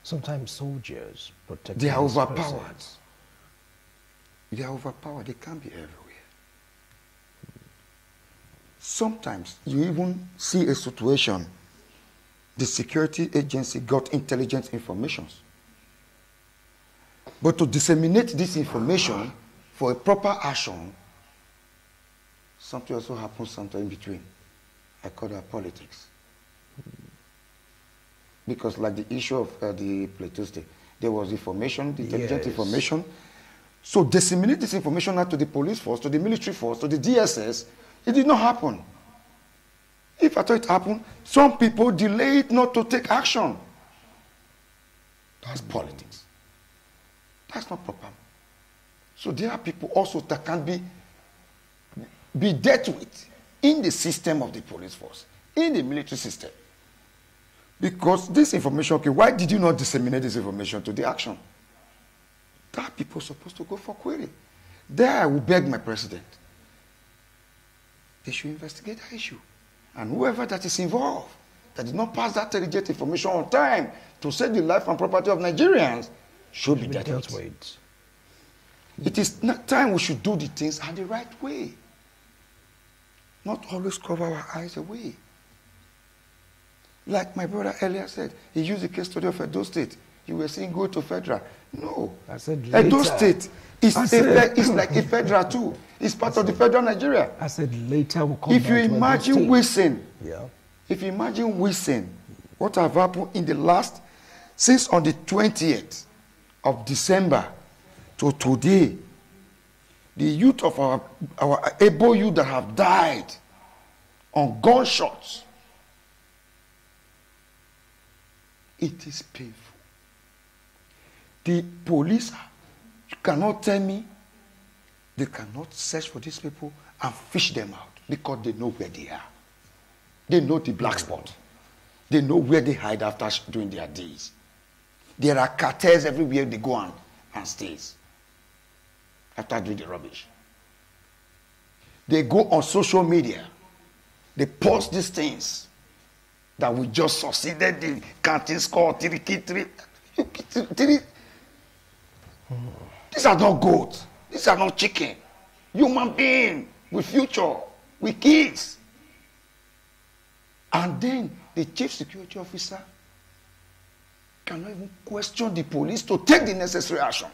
sometimes soldiers protecting. They are these overpowered. persons. They are overpowered. They can't be everywhere. Sometimes you even see a situation, the security agency got intelligence information. But to disseminate this information for a proper action, something also happens sometime in between. I call that politics. Because like the issue of the Plateau State, there was information, the intelligence information. So disseminate this information out to the police force, to the military force, to the DSS. It did not happen. If I thought it happened, some people delay it not to take action. That's politics. That's not proper. So there are people also that can be dealt with in the system of the police force, in the military system. Because this information, okay, why did you not disseminate this information to the action? There are people supposed to go for query. There I will beg my president. They should investigate that issue. And whoever that is involved, that did not pass that intelligent information on time to save the life and property of Nigerians, should be dealt with. It is not time we should do the things the right way. Not always cover our eyes away. Like my brother earlier said, he used the case study of Edo State. You were saying go to federal. No. I said later. Edo State is like a federal too. It's part of the federal Nigeria. I said later we'll come If you back to imagine Wilson, yeah. if you imagine Wilson, what have happened in the last Since on the 20th of December to today, the youth of our able youth that have died on gunshots, it is painful. The police, you cannot tell me they cannot search for these people and fish them out because they know where they are. They know the black spot. They know where they hide after doing their days. There are cartels everywhere they go and stays after doing the rubbish. They go on social media. They post these things that we just succeeded in counting score 3. These are not goats. These are not chicken. Human being with future, with kids. And then the chief security officer cannot even question the police to take the necessary action.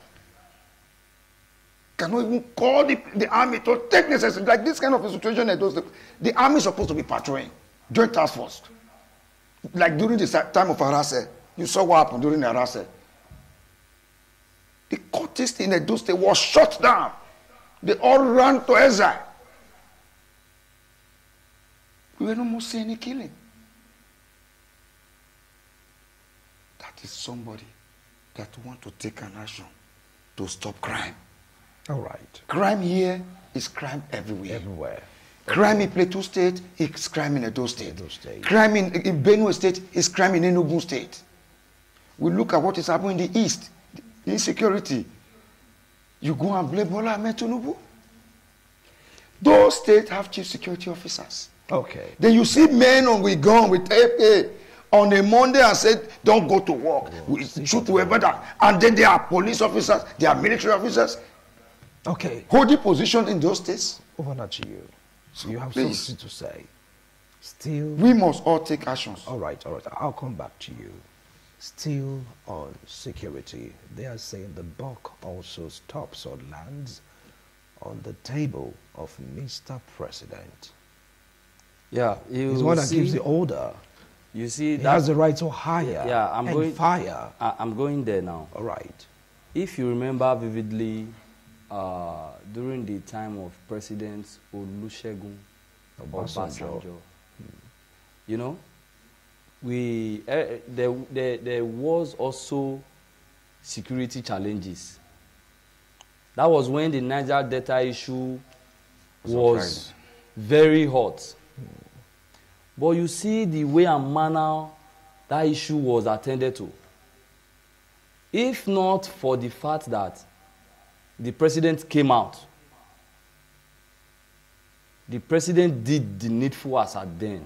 Cannot even call the army to take necessary. Like this kind of a situation, the army is supposed to be patrolling, joint task force. Like during the time of Arase, you saw what happened during Arase. The cultists in Edo State was shut down. They all ran to exile. We were not more seeing any killing. That is somebody that wants to take an action to stop crime. All right. Crime here is crime everywhere. Everywhere. Crime in Plateau State is crime in Edo State. Edo State. Crime in Benue State is crime in Enugu State. We look at what is happening in the East. The insecurity. You go and blame Bola Ahmed Tinubu. Those states have chief security officers. Okay. Then you see men on with gun with AK on a Monday and said, don't go to work. We shoot whoever that. And then there are police officers, there are military officers. Okay. Holding position in those states. Over now to you. So you have please, something to say. Still. We must all take actions. All right. I'll come back to you. Still on security, they are saying the buck also stops or lands on the table of Mr. President. Yeah, he's the one that gives the order. You see, he has the right to hire and fire. I'm going there now. All right. If you remember vividly, during the time of President Olusegun Obasanjo, you know, there was also security challenges. That was when the Niger Delta issue was very hot. But you see the way and manner that issue was attended to. If not for the fact that the president came out, the president did the needful as at then.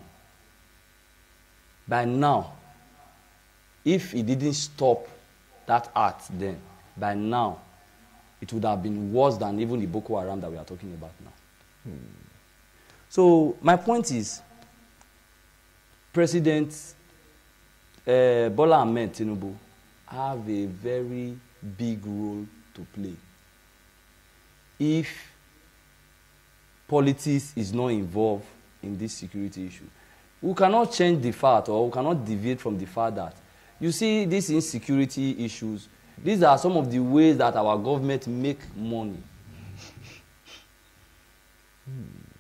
By now, if he didn't stop that act then, by now, it would have been worse than even the Boko Haram that we are talking about now. So my point is, President Bola Ahmed Tinubu have a very big role to play. If politics is not involved in this security issue, we cannot change the fact, or we cannot deviate from the fact that, you see, these insecurity issues, these are some of the ways that our government make money.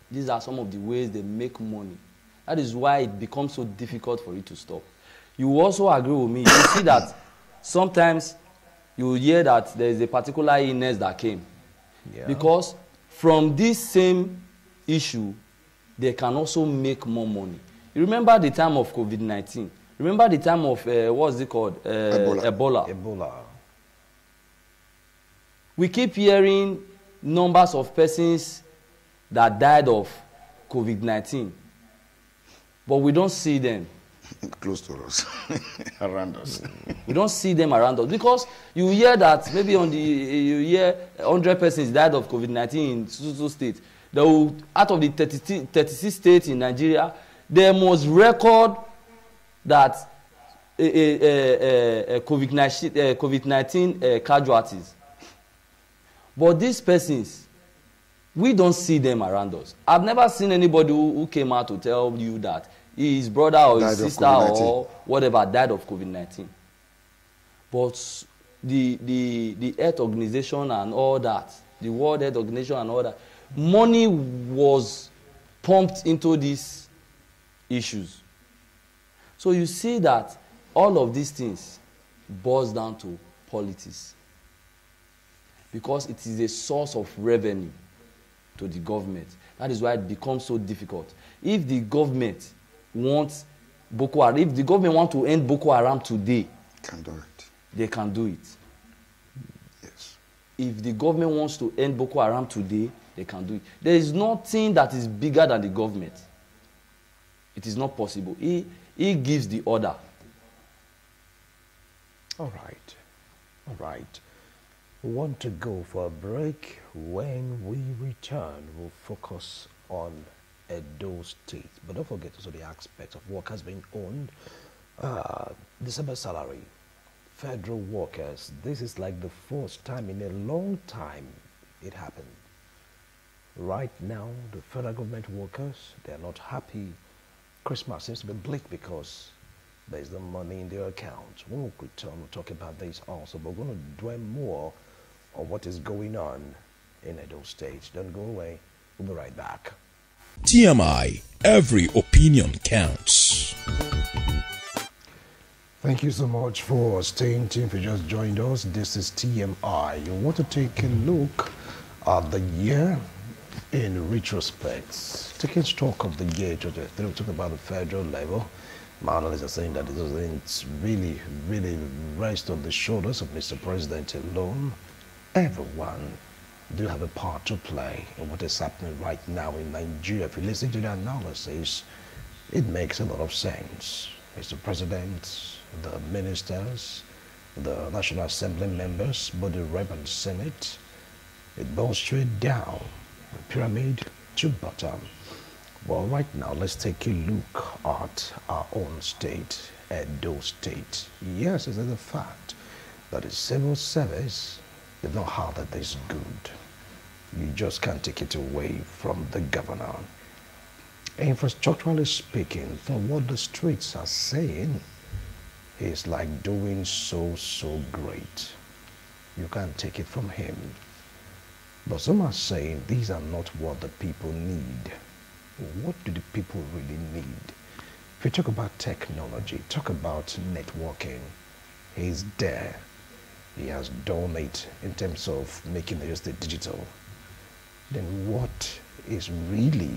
These are some of the ways they make money. That is why it becomes so difficult for it to stop. You also agree with me. You see that sometimes you hear that there is a particular illness that came. Yeah. Because from this same issue, they can also make more money. You remember the time of COVID-19. Remember the time of, what's it called? Ebola. We keep hearing numbers of persons that died of COVID-19. But we don't see them. Close to us, around us. We don't see them around us. Because you hear that maybe you hear 100 persons died of COVID-19 in Sokoto State. Out of the 36 states in Nigeria, they must record that COVID-19 casualties. But these persons, we don't see them around us. I've never seen anybody who came out to tell you that his brother or his sister or whatever died of COVID-19. But the Health Organization and all that, the World Health Organization and all that, money was pumped into these issues. So you see that all of these things boils down to politics, because it is a source of revenue to the government. That is why it becomes so difficult. If the government wants Boko Haram, if the government wants to end Boko Haram today, Can do it. they can do it. Yes. If the government wants to end Boko Haram today, they can do it. There is nothing that is bigger than the government. It is not possible. He gives the order. All right. All right. We want to go for a break. When we return, we'll focus on Edo State. But don't forget also the aspect of workers being owned. December salary. Federal workers. This is like the first time in a long time it happened. Right now, the federal government workers, they're not happy. Christmas seems to be bleak because there's no money in their account. When we return, we'll talk about this also, but we're going to dwell more on what is going on in Edo State. Don't go away. We'll be right back. TMI, every opinion counts. Thank you so much for staying tuned. If you just joined us, this is TMI. You want to take a look at the year in retrospect. Taking stock of the year, we'll talk about the federal level. My analysts are saying that it doesn't really rest on the shoulders of Mr. President alone. Everyone do have a part to play in what is happening right now in Nigeria. If you listen to the analysis, it makes a lot of sense. Mr. President, the ministers, the National Assembly members, both the Rep and Senate, it boils straight down, the pyramid to bottom. Well, right now, let's take a look at our own state, Edo State. Yes, it is a fact that the civil service, they've not had that this good. You just can't take it away from the governor. Infrastructurally speaking, from what the streets are saying, he's like doing so great. You can't take it from him. But some are saying these are not what the people need. What do the people really need? If you talk about technology, talk about networking, he's there. He has done it in terms of making the state digital. Then what is really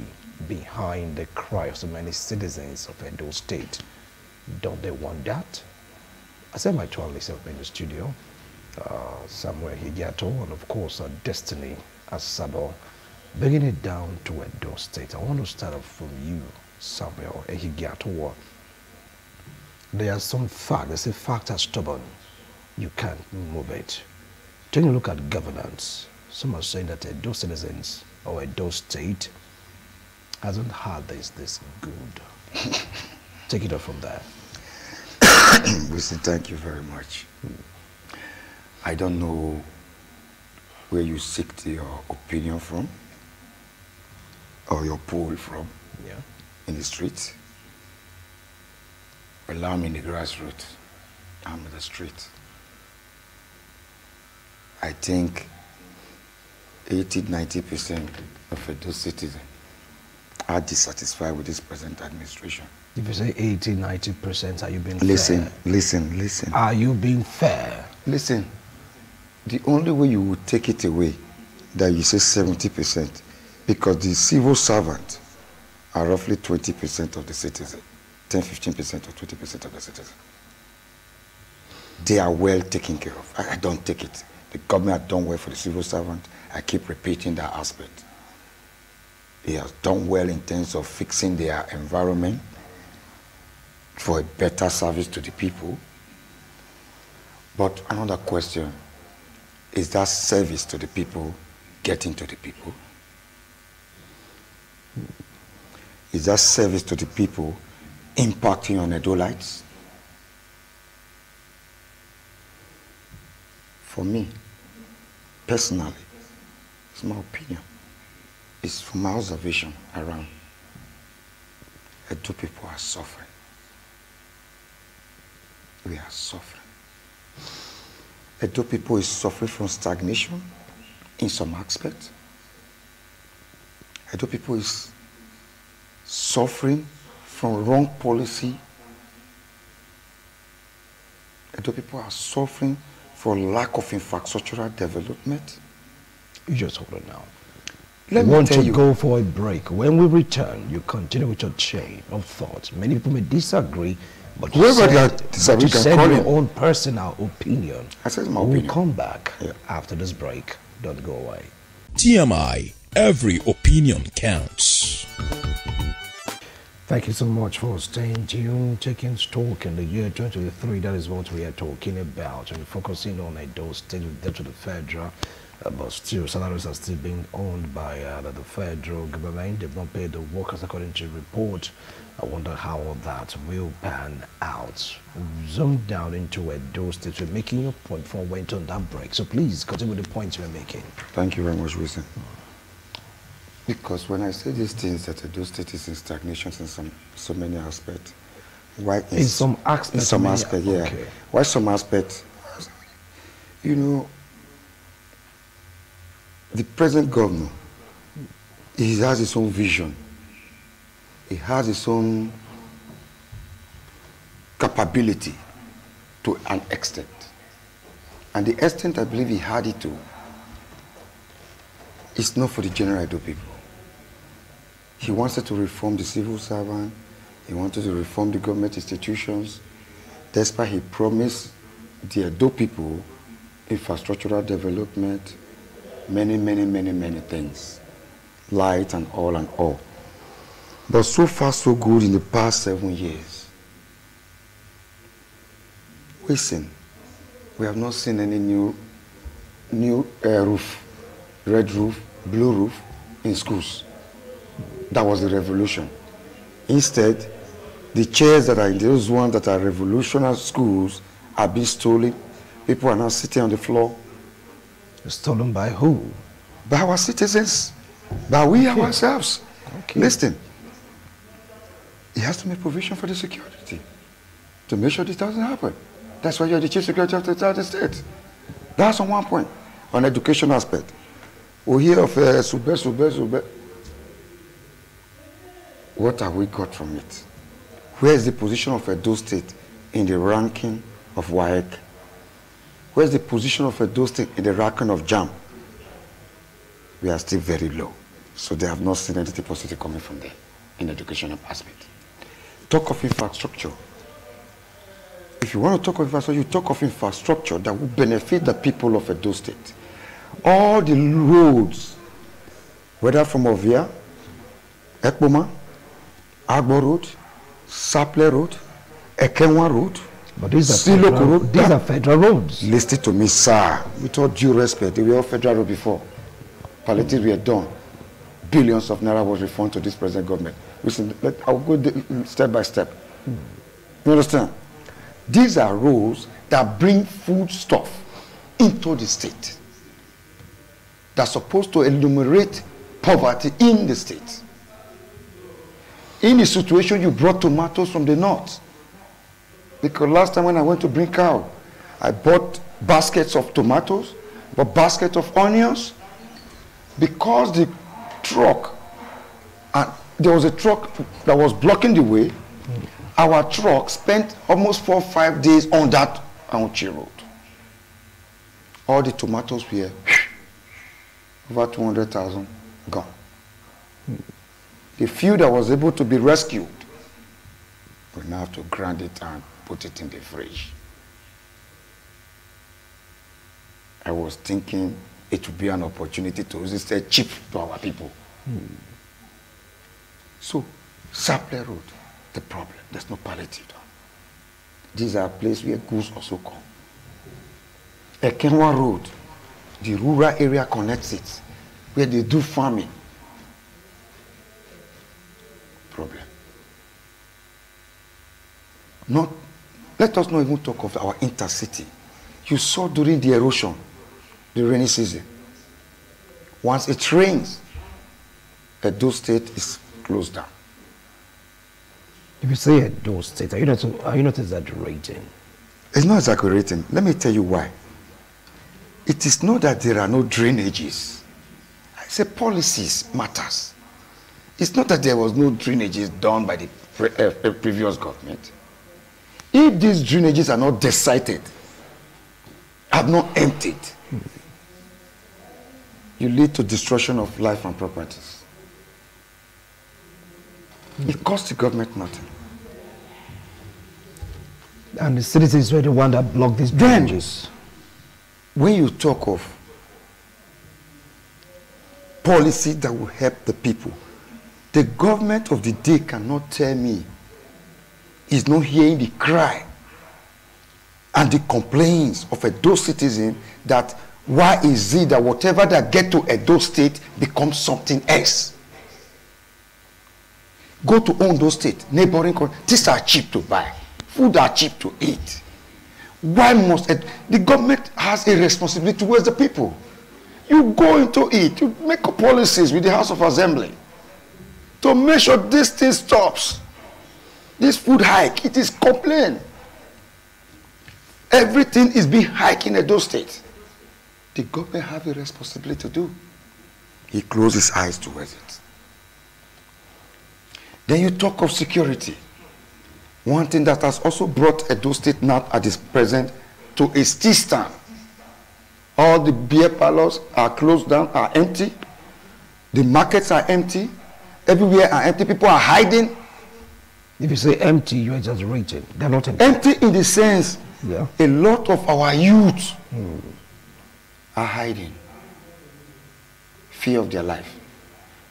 behind the cry of so many citizens of Edo State? Don't they want that? I said my twin myself in the studio, Samuel Higiato, and of course Destiny Asabo. Bringing it down to Edo State, I want to start off from you, Samuel Higiato. There are some facts. They say facts are stubborn. You can't move it. Taking a look at governance, some are saying that Edo citizens or Edo State hasn't had this good. Take it off from there. We say thank you very much. I don't know where you seek your opinion from or your poll from in the streets. Well, I'm in the grassroots. I'm in the street. I think 80–90% of Edo citizens are dissatisfied with this present administration. If you say 80–90%, are you being fair? Listen. Are you being fair? Listen. The only way you would take it away, that you say 70%, because the civil servants are roughly 20% of the citizens, 10–15% or 20% of the citizens. They are well taken care of. I don't take it. The government has done well for the civil servant. I keep repeating that aspect. He has done well in terms of fixing their environment for a better service to the people. But another question, is that service to the people getting to the people? Is that service to the people impacting on Edolites? For me, personally, it's my opinion. It's from my observation around. Edo people are suffering. We are suffering. Edo people is suffering from stagnation in some aspects. Edo people is suffering from wrong policy. Edo people are suffering for lack of infrastructural development. You just hold on now. Let we me want tell to you. go for a break. When we return, you continue with your chain of thoughts. Many people may disagree, but you Whoever said, that disagree can said call your him. own personal opinion. I said my We'll opinion. come back Yeah. after this break. Don't go away. TMI, every opinion counts. Thank you so much for staying tuned, taking stock in the year 2023. That is what we are talking about, and focusing on Edo State with debt to the federal. But still, salaries are still being owned by the federal government. They've not paid the workers according to the report. I wonder how that will pan out. Zoom down into Edo State. We're making your point before we went on that break. So please continue with the points we're making. Thank you very much, Wilson. Because when I say these things that Edo State is in stagnation in so many aspects, why In some aspects. in some many- aspect, yeah. okay. Why some aspects? You know, the present governor, he has his own vision. He has his own capability to an extent. And the extent I believe he had it to is not for the general Edo people. He wanted to reform the civil servant. He wanted to reform the government institutions. Despite he promised the Edo people infrastructural development, many things. Light and all. But so far so good in the past 7 years. Listen, we have not seen any new roof, red roof, blue roof in schools. That was the revolution. Instead, the chairs that are in those ones that are revolutionary schools are being stolen. People are now sitting on the floor. Stolen by who? By our citizens, by we ourselves. Okay. Listen, he has to make provision for the security to make sure this doesn't happen. That's why you're the chief security officer of the state. That's on one point. On education aspect, we hear of Sube. What have we got from it? Where is the position of Edo State in the ranking of WAEC? Where's the position of Edo State in the ranking of JAM? We are still very low. So they have not seen anything positive coming from there in the educational aspect. Talk of infrastructure. If you want to talk of infrastructure, you talk of infrastructure that will benefit the people of Edo State. All the roads, whether from Ovia, Ekpoma, Agbo Road, Saple Road, Ekenwa Road, But these are Siloko federal, Road, these are federal roads. listen to me, sir. With all due respect, they were all federal road before. Palliatives were done. Billions of naira was refunded to this present government. Listen, I'll go step by step. You understand? These are roads that bring food stuff into the state. That's supposed to enumerate poverty in the state. In the situation, you brought tomatoes from the north. Because last time when I went to bring cow, I bought baskets of tomatoes, but baskets of onions. Because the truck, and there was a truck that was blocking the way, our truck spent almost 4 or 5 days on that Auchi road. All the tomatoes were over 200,000 gone. The few that was able to be rescued, we now have to grind it and put it in the fridge. I was thinking it would be an opportunity to use it cheap to our people. So, Saple Road, the problem, there's no palliative done. These are places where goods also come. Ekenwa Road, the rural area connects it, where they do farming. Problem. Let us not even talk of our intercity. You saw during the erosion, the rainy season, once it rains, Edo State is closed down. If you say Edo State, are you not exaggerating? It's not exaggerating. Let me tell you why. It is not that there are no drainages. I say policies matters. It's not that there was no drainages done by the previous government. If these drainages are not desited, are not emptied, you lead to destruction of life and properties. It costs the government nothing. And the citizens were the one that blocked these drainages. When you talk of policy that will help the people, the government of the day cannot tell me is not hearing the cry and the complaints of Edo citizens that why is it that whatever that get to Edo State becomes something else? Go to Ondo State, neighboring countries, things are cheap to buy. Food are cheap to eat. Why must the government has a responsibility towards the people? You go into it, you make up policies with the House of Assembly to make sure this thing stops. This food hike, it is complaint. Everything is being hiked in Edo State. The government have a responsibility to do. He closes his eyes towards it. Then you talk of security. One thing that has also brought Edo State now at this present to a standstill. All the beer parlors are closed down, are empty. The markets are empty. Everywhere are empty. People are hiding. If you say empty, you're exaggerating. They're not empty. Empty in the sense, a lot of our youth are hiding. Fear of their life.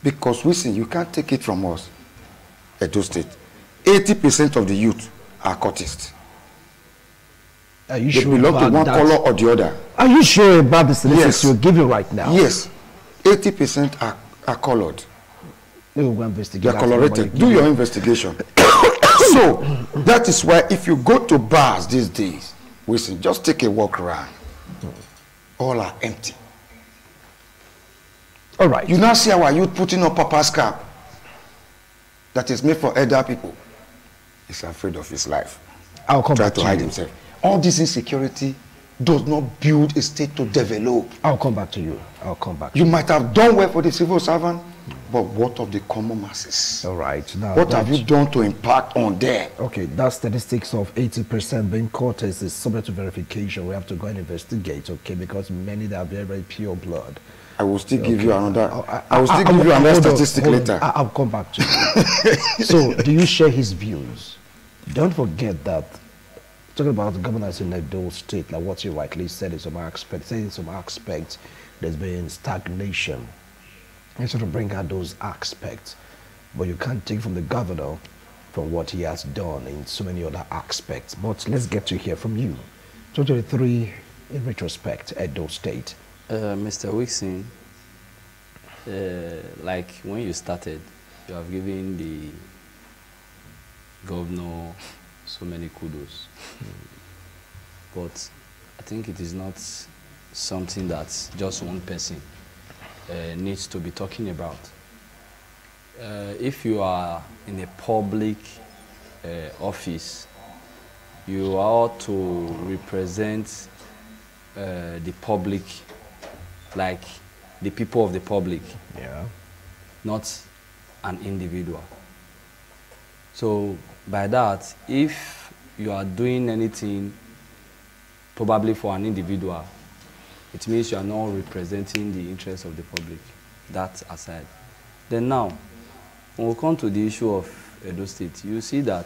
Because we see, you can't take it from us, Edo State. 80% of the youth are cultists. Are you they sure belong to one that? color or the other. Are you sure about the statistics Yes. you're giving right now? Yes. 80% are colored. We will investigate. They are that. colorated. Do your investigation. So, that is why if you go to bars these days, we say, just take a walk around. All are empty. All right. You now see our youth putting on papa's cap that is made for elder people. He's afraid of his life. I'll come Try back to to hide you. himself. All this insecurity does not build a state to develop. I'll come back to you. I'll come back. You might have done well for the civil servant, but what of the common masses? All right. Now, What have you done to impact on them? Okay, that statistics of 80% being cultists is subject to verification. We have to go and investigate, okay, because many that are very, very pure blood. I will still give you another. I will still give you another statistic later. I'll come back to you. So, do you share his views? Don't forget that talking about the governance in Edo State, like what you rightly said, in some aspects, there's been stagnation. You sort of bring out those aspects, but you can't take from the governor from what he has done in so many other aspects. But let's get to hear from you. 2023, in retrospect, Edo State. Mr. Wixon, like when you started, you have given the governor so many kudos. But I think it is not something that just one person needs to be talking about. If you are in a public office, you ought to represent the public, like the people of the public, not an individual. So by that, if you are doing anything probably for an individual, it means you are not representing the interests of the public. That aside. Then now, when we come to the issue of Edo State, you see that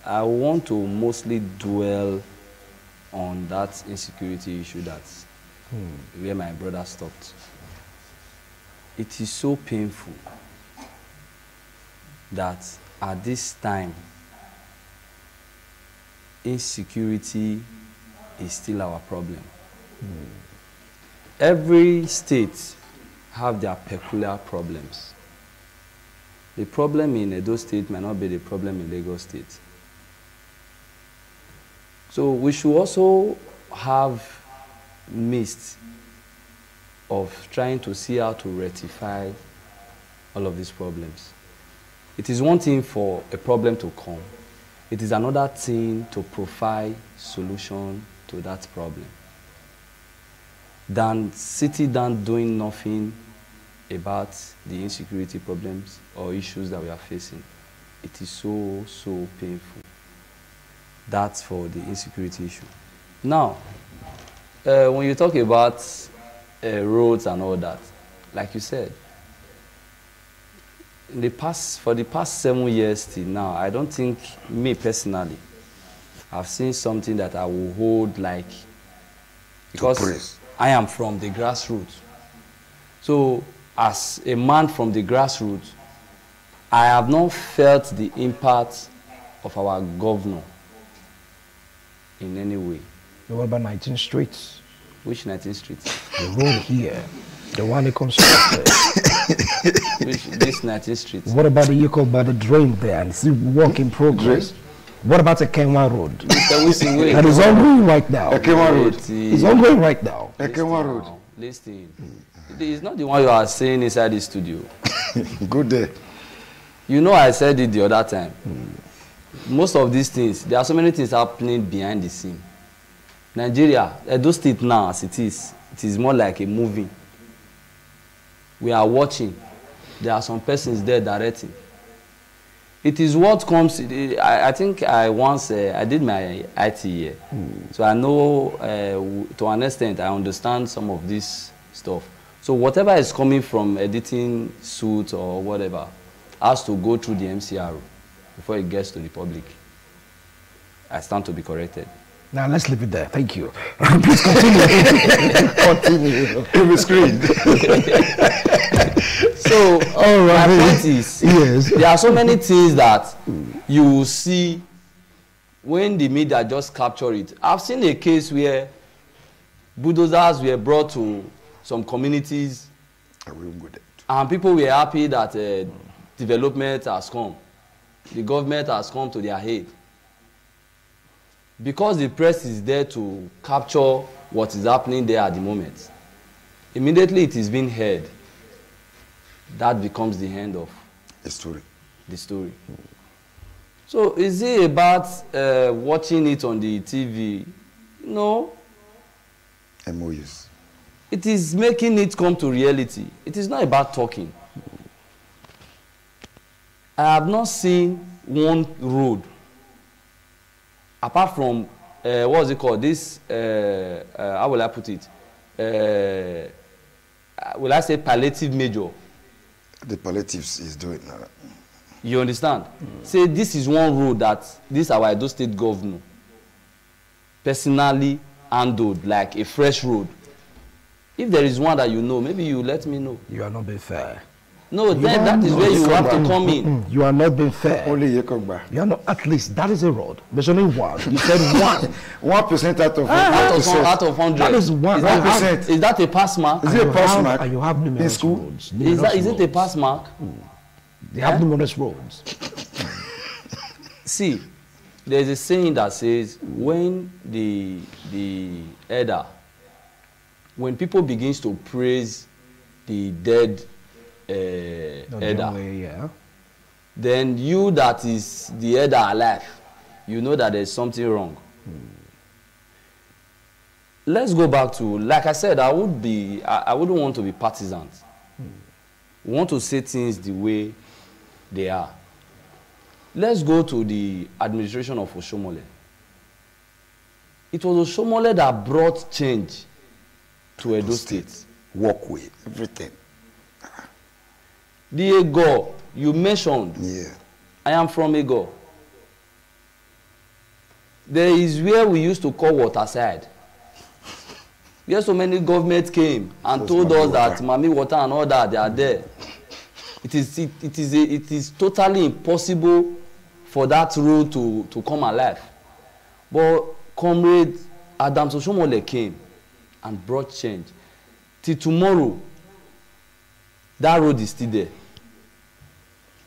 I want to mostly dwell on that insecurity issue that's where my brother stopped. It is so painful that at this time, insecurity is still our problem. Every state have their peculiar problems. The problem in Edo State might not be the problem in Lagos State. So we should also have midst of trying to see how to rectify all of these problems. It is one thing for a problem to come. it is another thing to provide solution to that problem than sitting down doing nothing about the insecurity problems or issues that we are facing. It is so, so painful. That's for the insecurity issue. Now, when you talk about roads and all that, like you said, for the past 7 years till now, I don't think, me personally, I've seen something that I will hold like, because I am from the grassroots. So, as a man from the grassroots, I have not felt the impact of our governor in any way. What about 19th Street? Which 19th Street? The road here, the one they constructed. This 19th Street? What about the Yoko by the drain there and see work in progress? What about the Kenwa Road? That is ongoing right now. Kenwa Road. It's ongoing right now. Kenwa Road. Listen, it's not the one you are saying inside the studio. Good day. You know, I said it the other time. Most of these things, there are so many things happening behind the scene. Nigeria, Edo State now, as it is more like a movie. We are watching. There are some persons there directing. It is what comes. I think I once I did my IT here, so I know to an extent I understand some of this stuff. So whatever is coming from editing suit or whatever has to go through the MCRO before it gets to the public. I stand to be corrected. Now let's leave it there. Thank you. Please continue. Continue. It was screen. So, my point is, yes, there are so many things that you will see when the media just capture it. I've seen a case where bulldozers were brought to some communities and people were happy that development has come. The government has come to their aid. Because the press is there to capture what is happening there at the moment, immediately it is being heard. That becomes the end of the story. So is it about watching it on the TV? No. MOUs. It is making it come to reality. It is not about talking. I have not seen one road, apart from, what is it called? This, how will I put it? Will I say palliative major? The palliatives is doing now. You understand? Say this is one road that this our Edo State governor personally handled, like a fresh road. If there is one that you know, maybe you let me know. You are not being fair. No, then that is where you have to come in. You are not being fair. Only Yekogba. You are not, at least that is a road. There's only one. You said one. 1% out of out of 100. That is 1%. Is that a pass mark? Is it a pass mark? And you have numerous in school? roads. Is it a pass mark? They have numerous roads. See, there's a saying that says when the elder, when people begins to praise the dead elder, then you that is the elder alive, you know that there's something wrong. Let's go back to, like I said, I wouldn't want to be partisans. We want to say things the way they are. Let's go to the administration of Oshomole. It was Oshomole that brought change to Edo State. Walkway, everything. The Ego you mentioned. Yeah. I am from Ego. There is where we used to call Waterside. Where so many governments came and told us that Mami Water and all that, they are there. It is totally impossible for that road to come alive. But Comrade Adams Oshomole came and brought change. Till tomorrow, that road is still there.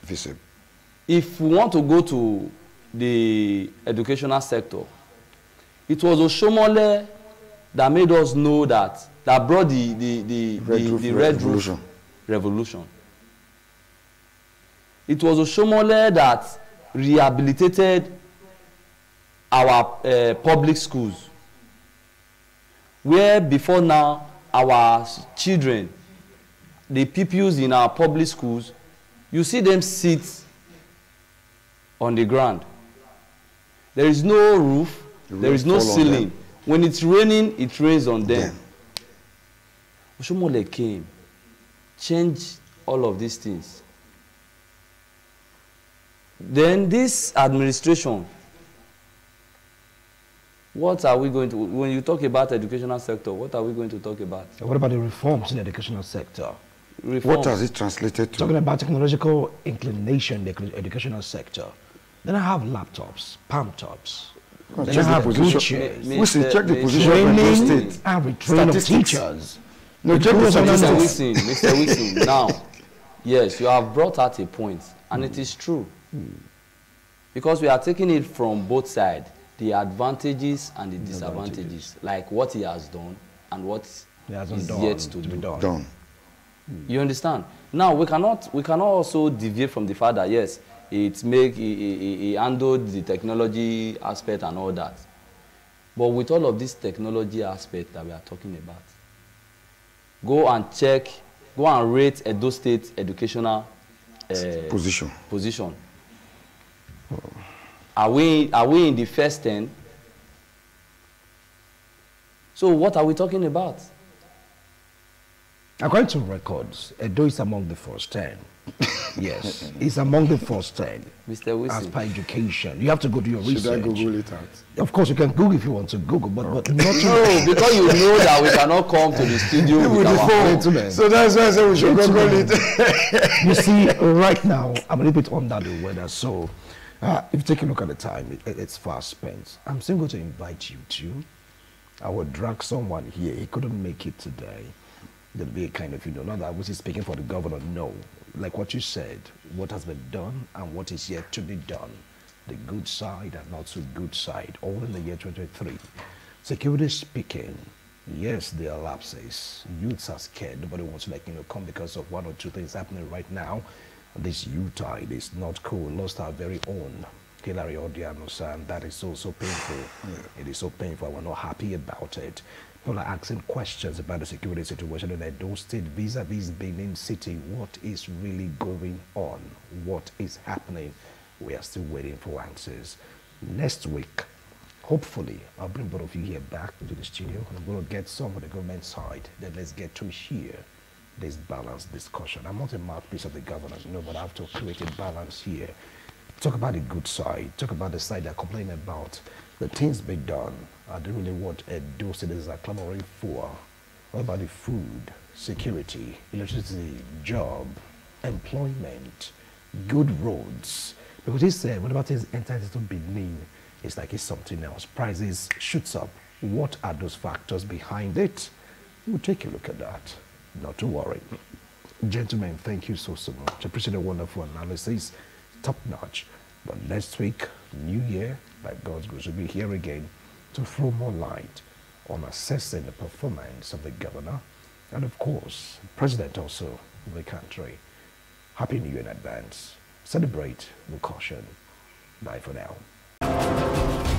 Visible. If we want to go to the educational sector, it was Oshomole that made us know that brought the Red Roof Revolution. It was Oshomole that rehabilitated our public schools, where before now our children, the pupils in our public schools, you see them sit on the ground. There is no roof, there is no ceiling. When it's raining, it rains on them. Oshomole came, changed all of these things. Then this administration, what are we going to, when you talk about educational sector, what are we going to talk about? What about the reforms in the educational sector? Reforms. What has it translated to? Talking about technological inclination in the educational sector. Then I have laptops, palm tops. Then I have good chairs. We should check the position of Training the state. and retraining of teachers. No, check the Mr. statistics. Mr. Wilson, now, yes, you have brought out a point, and it is true. Because we are taking it from both sides, the advantages and the disadvantages, like what he has done and what is yet to be done. You understand? Now, we cannot also deviate from the fact that, yes, he handled the technology aspect and all that. But with all of this technology aspect that we are talking about, go and check, go and rate Edo State educational position. Are we in the first 10? So what are we talking about? According to records, Edo is among the first 10. Yes, it's among the first 10. Mr. Wilson. As per education. You have to go do your research. Should I Google it out? Of course, you can Google if you want to Google, but not no, because you know that we cannot come to the studio with our phone. So that's why I said we should Google it. You see, right now, I'm a little bit under the weather, so if you take a look at the time, it's fast spent. I'm still going to invite you to. I will drag someone here. He couldn't make it today. There'll be a kind of, not that I was speaking for the governor, no. Like what you said, what has been done and what is yet to be done. The good side and not so good side, all in the year 2023. Security speaking, yes, there are lapses. Youths are scared. Nobody wants to come because of one or two things happening right now. This Utah is not cool. Lost our very own Hilary Odianos, and that is so painful. Yeah. It is so painful. We're not happy about it. People are asking questions about the security situation in Edo State vis-a-vis Benin City. What is really going on? What is happening? We are still waiting for answers. Next week, hopefully, I'll bring both of you here back to the studio. I'm going to get some of the government side. Then let's get to hear this balanced discussion. I'm not a mouthpiece of the governor, but I have to create a balance here. Talk about the good side. Talk about the side they're complaining about. The things be done. I don't really want Edo citizens are clamoring for. What about the food, security, electricity, job, employment, good roads? Because he said, what about his entity to Benin? It's like it's something else. Prices shoots up. What are those factors behind it? We'll take a look at that. Not to worry. Gentlemen, thank you so much. I appreciate a wonderful analysis. Top notch. But next week, New Year, by God's grace, we'll be here again to throw more light on assessing the performance of the governor and, of course, president also of the country. Happy New Year in advance. Celebrate with caution. Bye for now.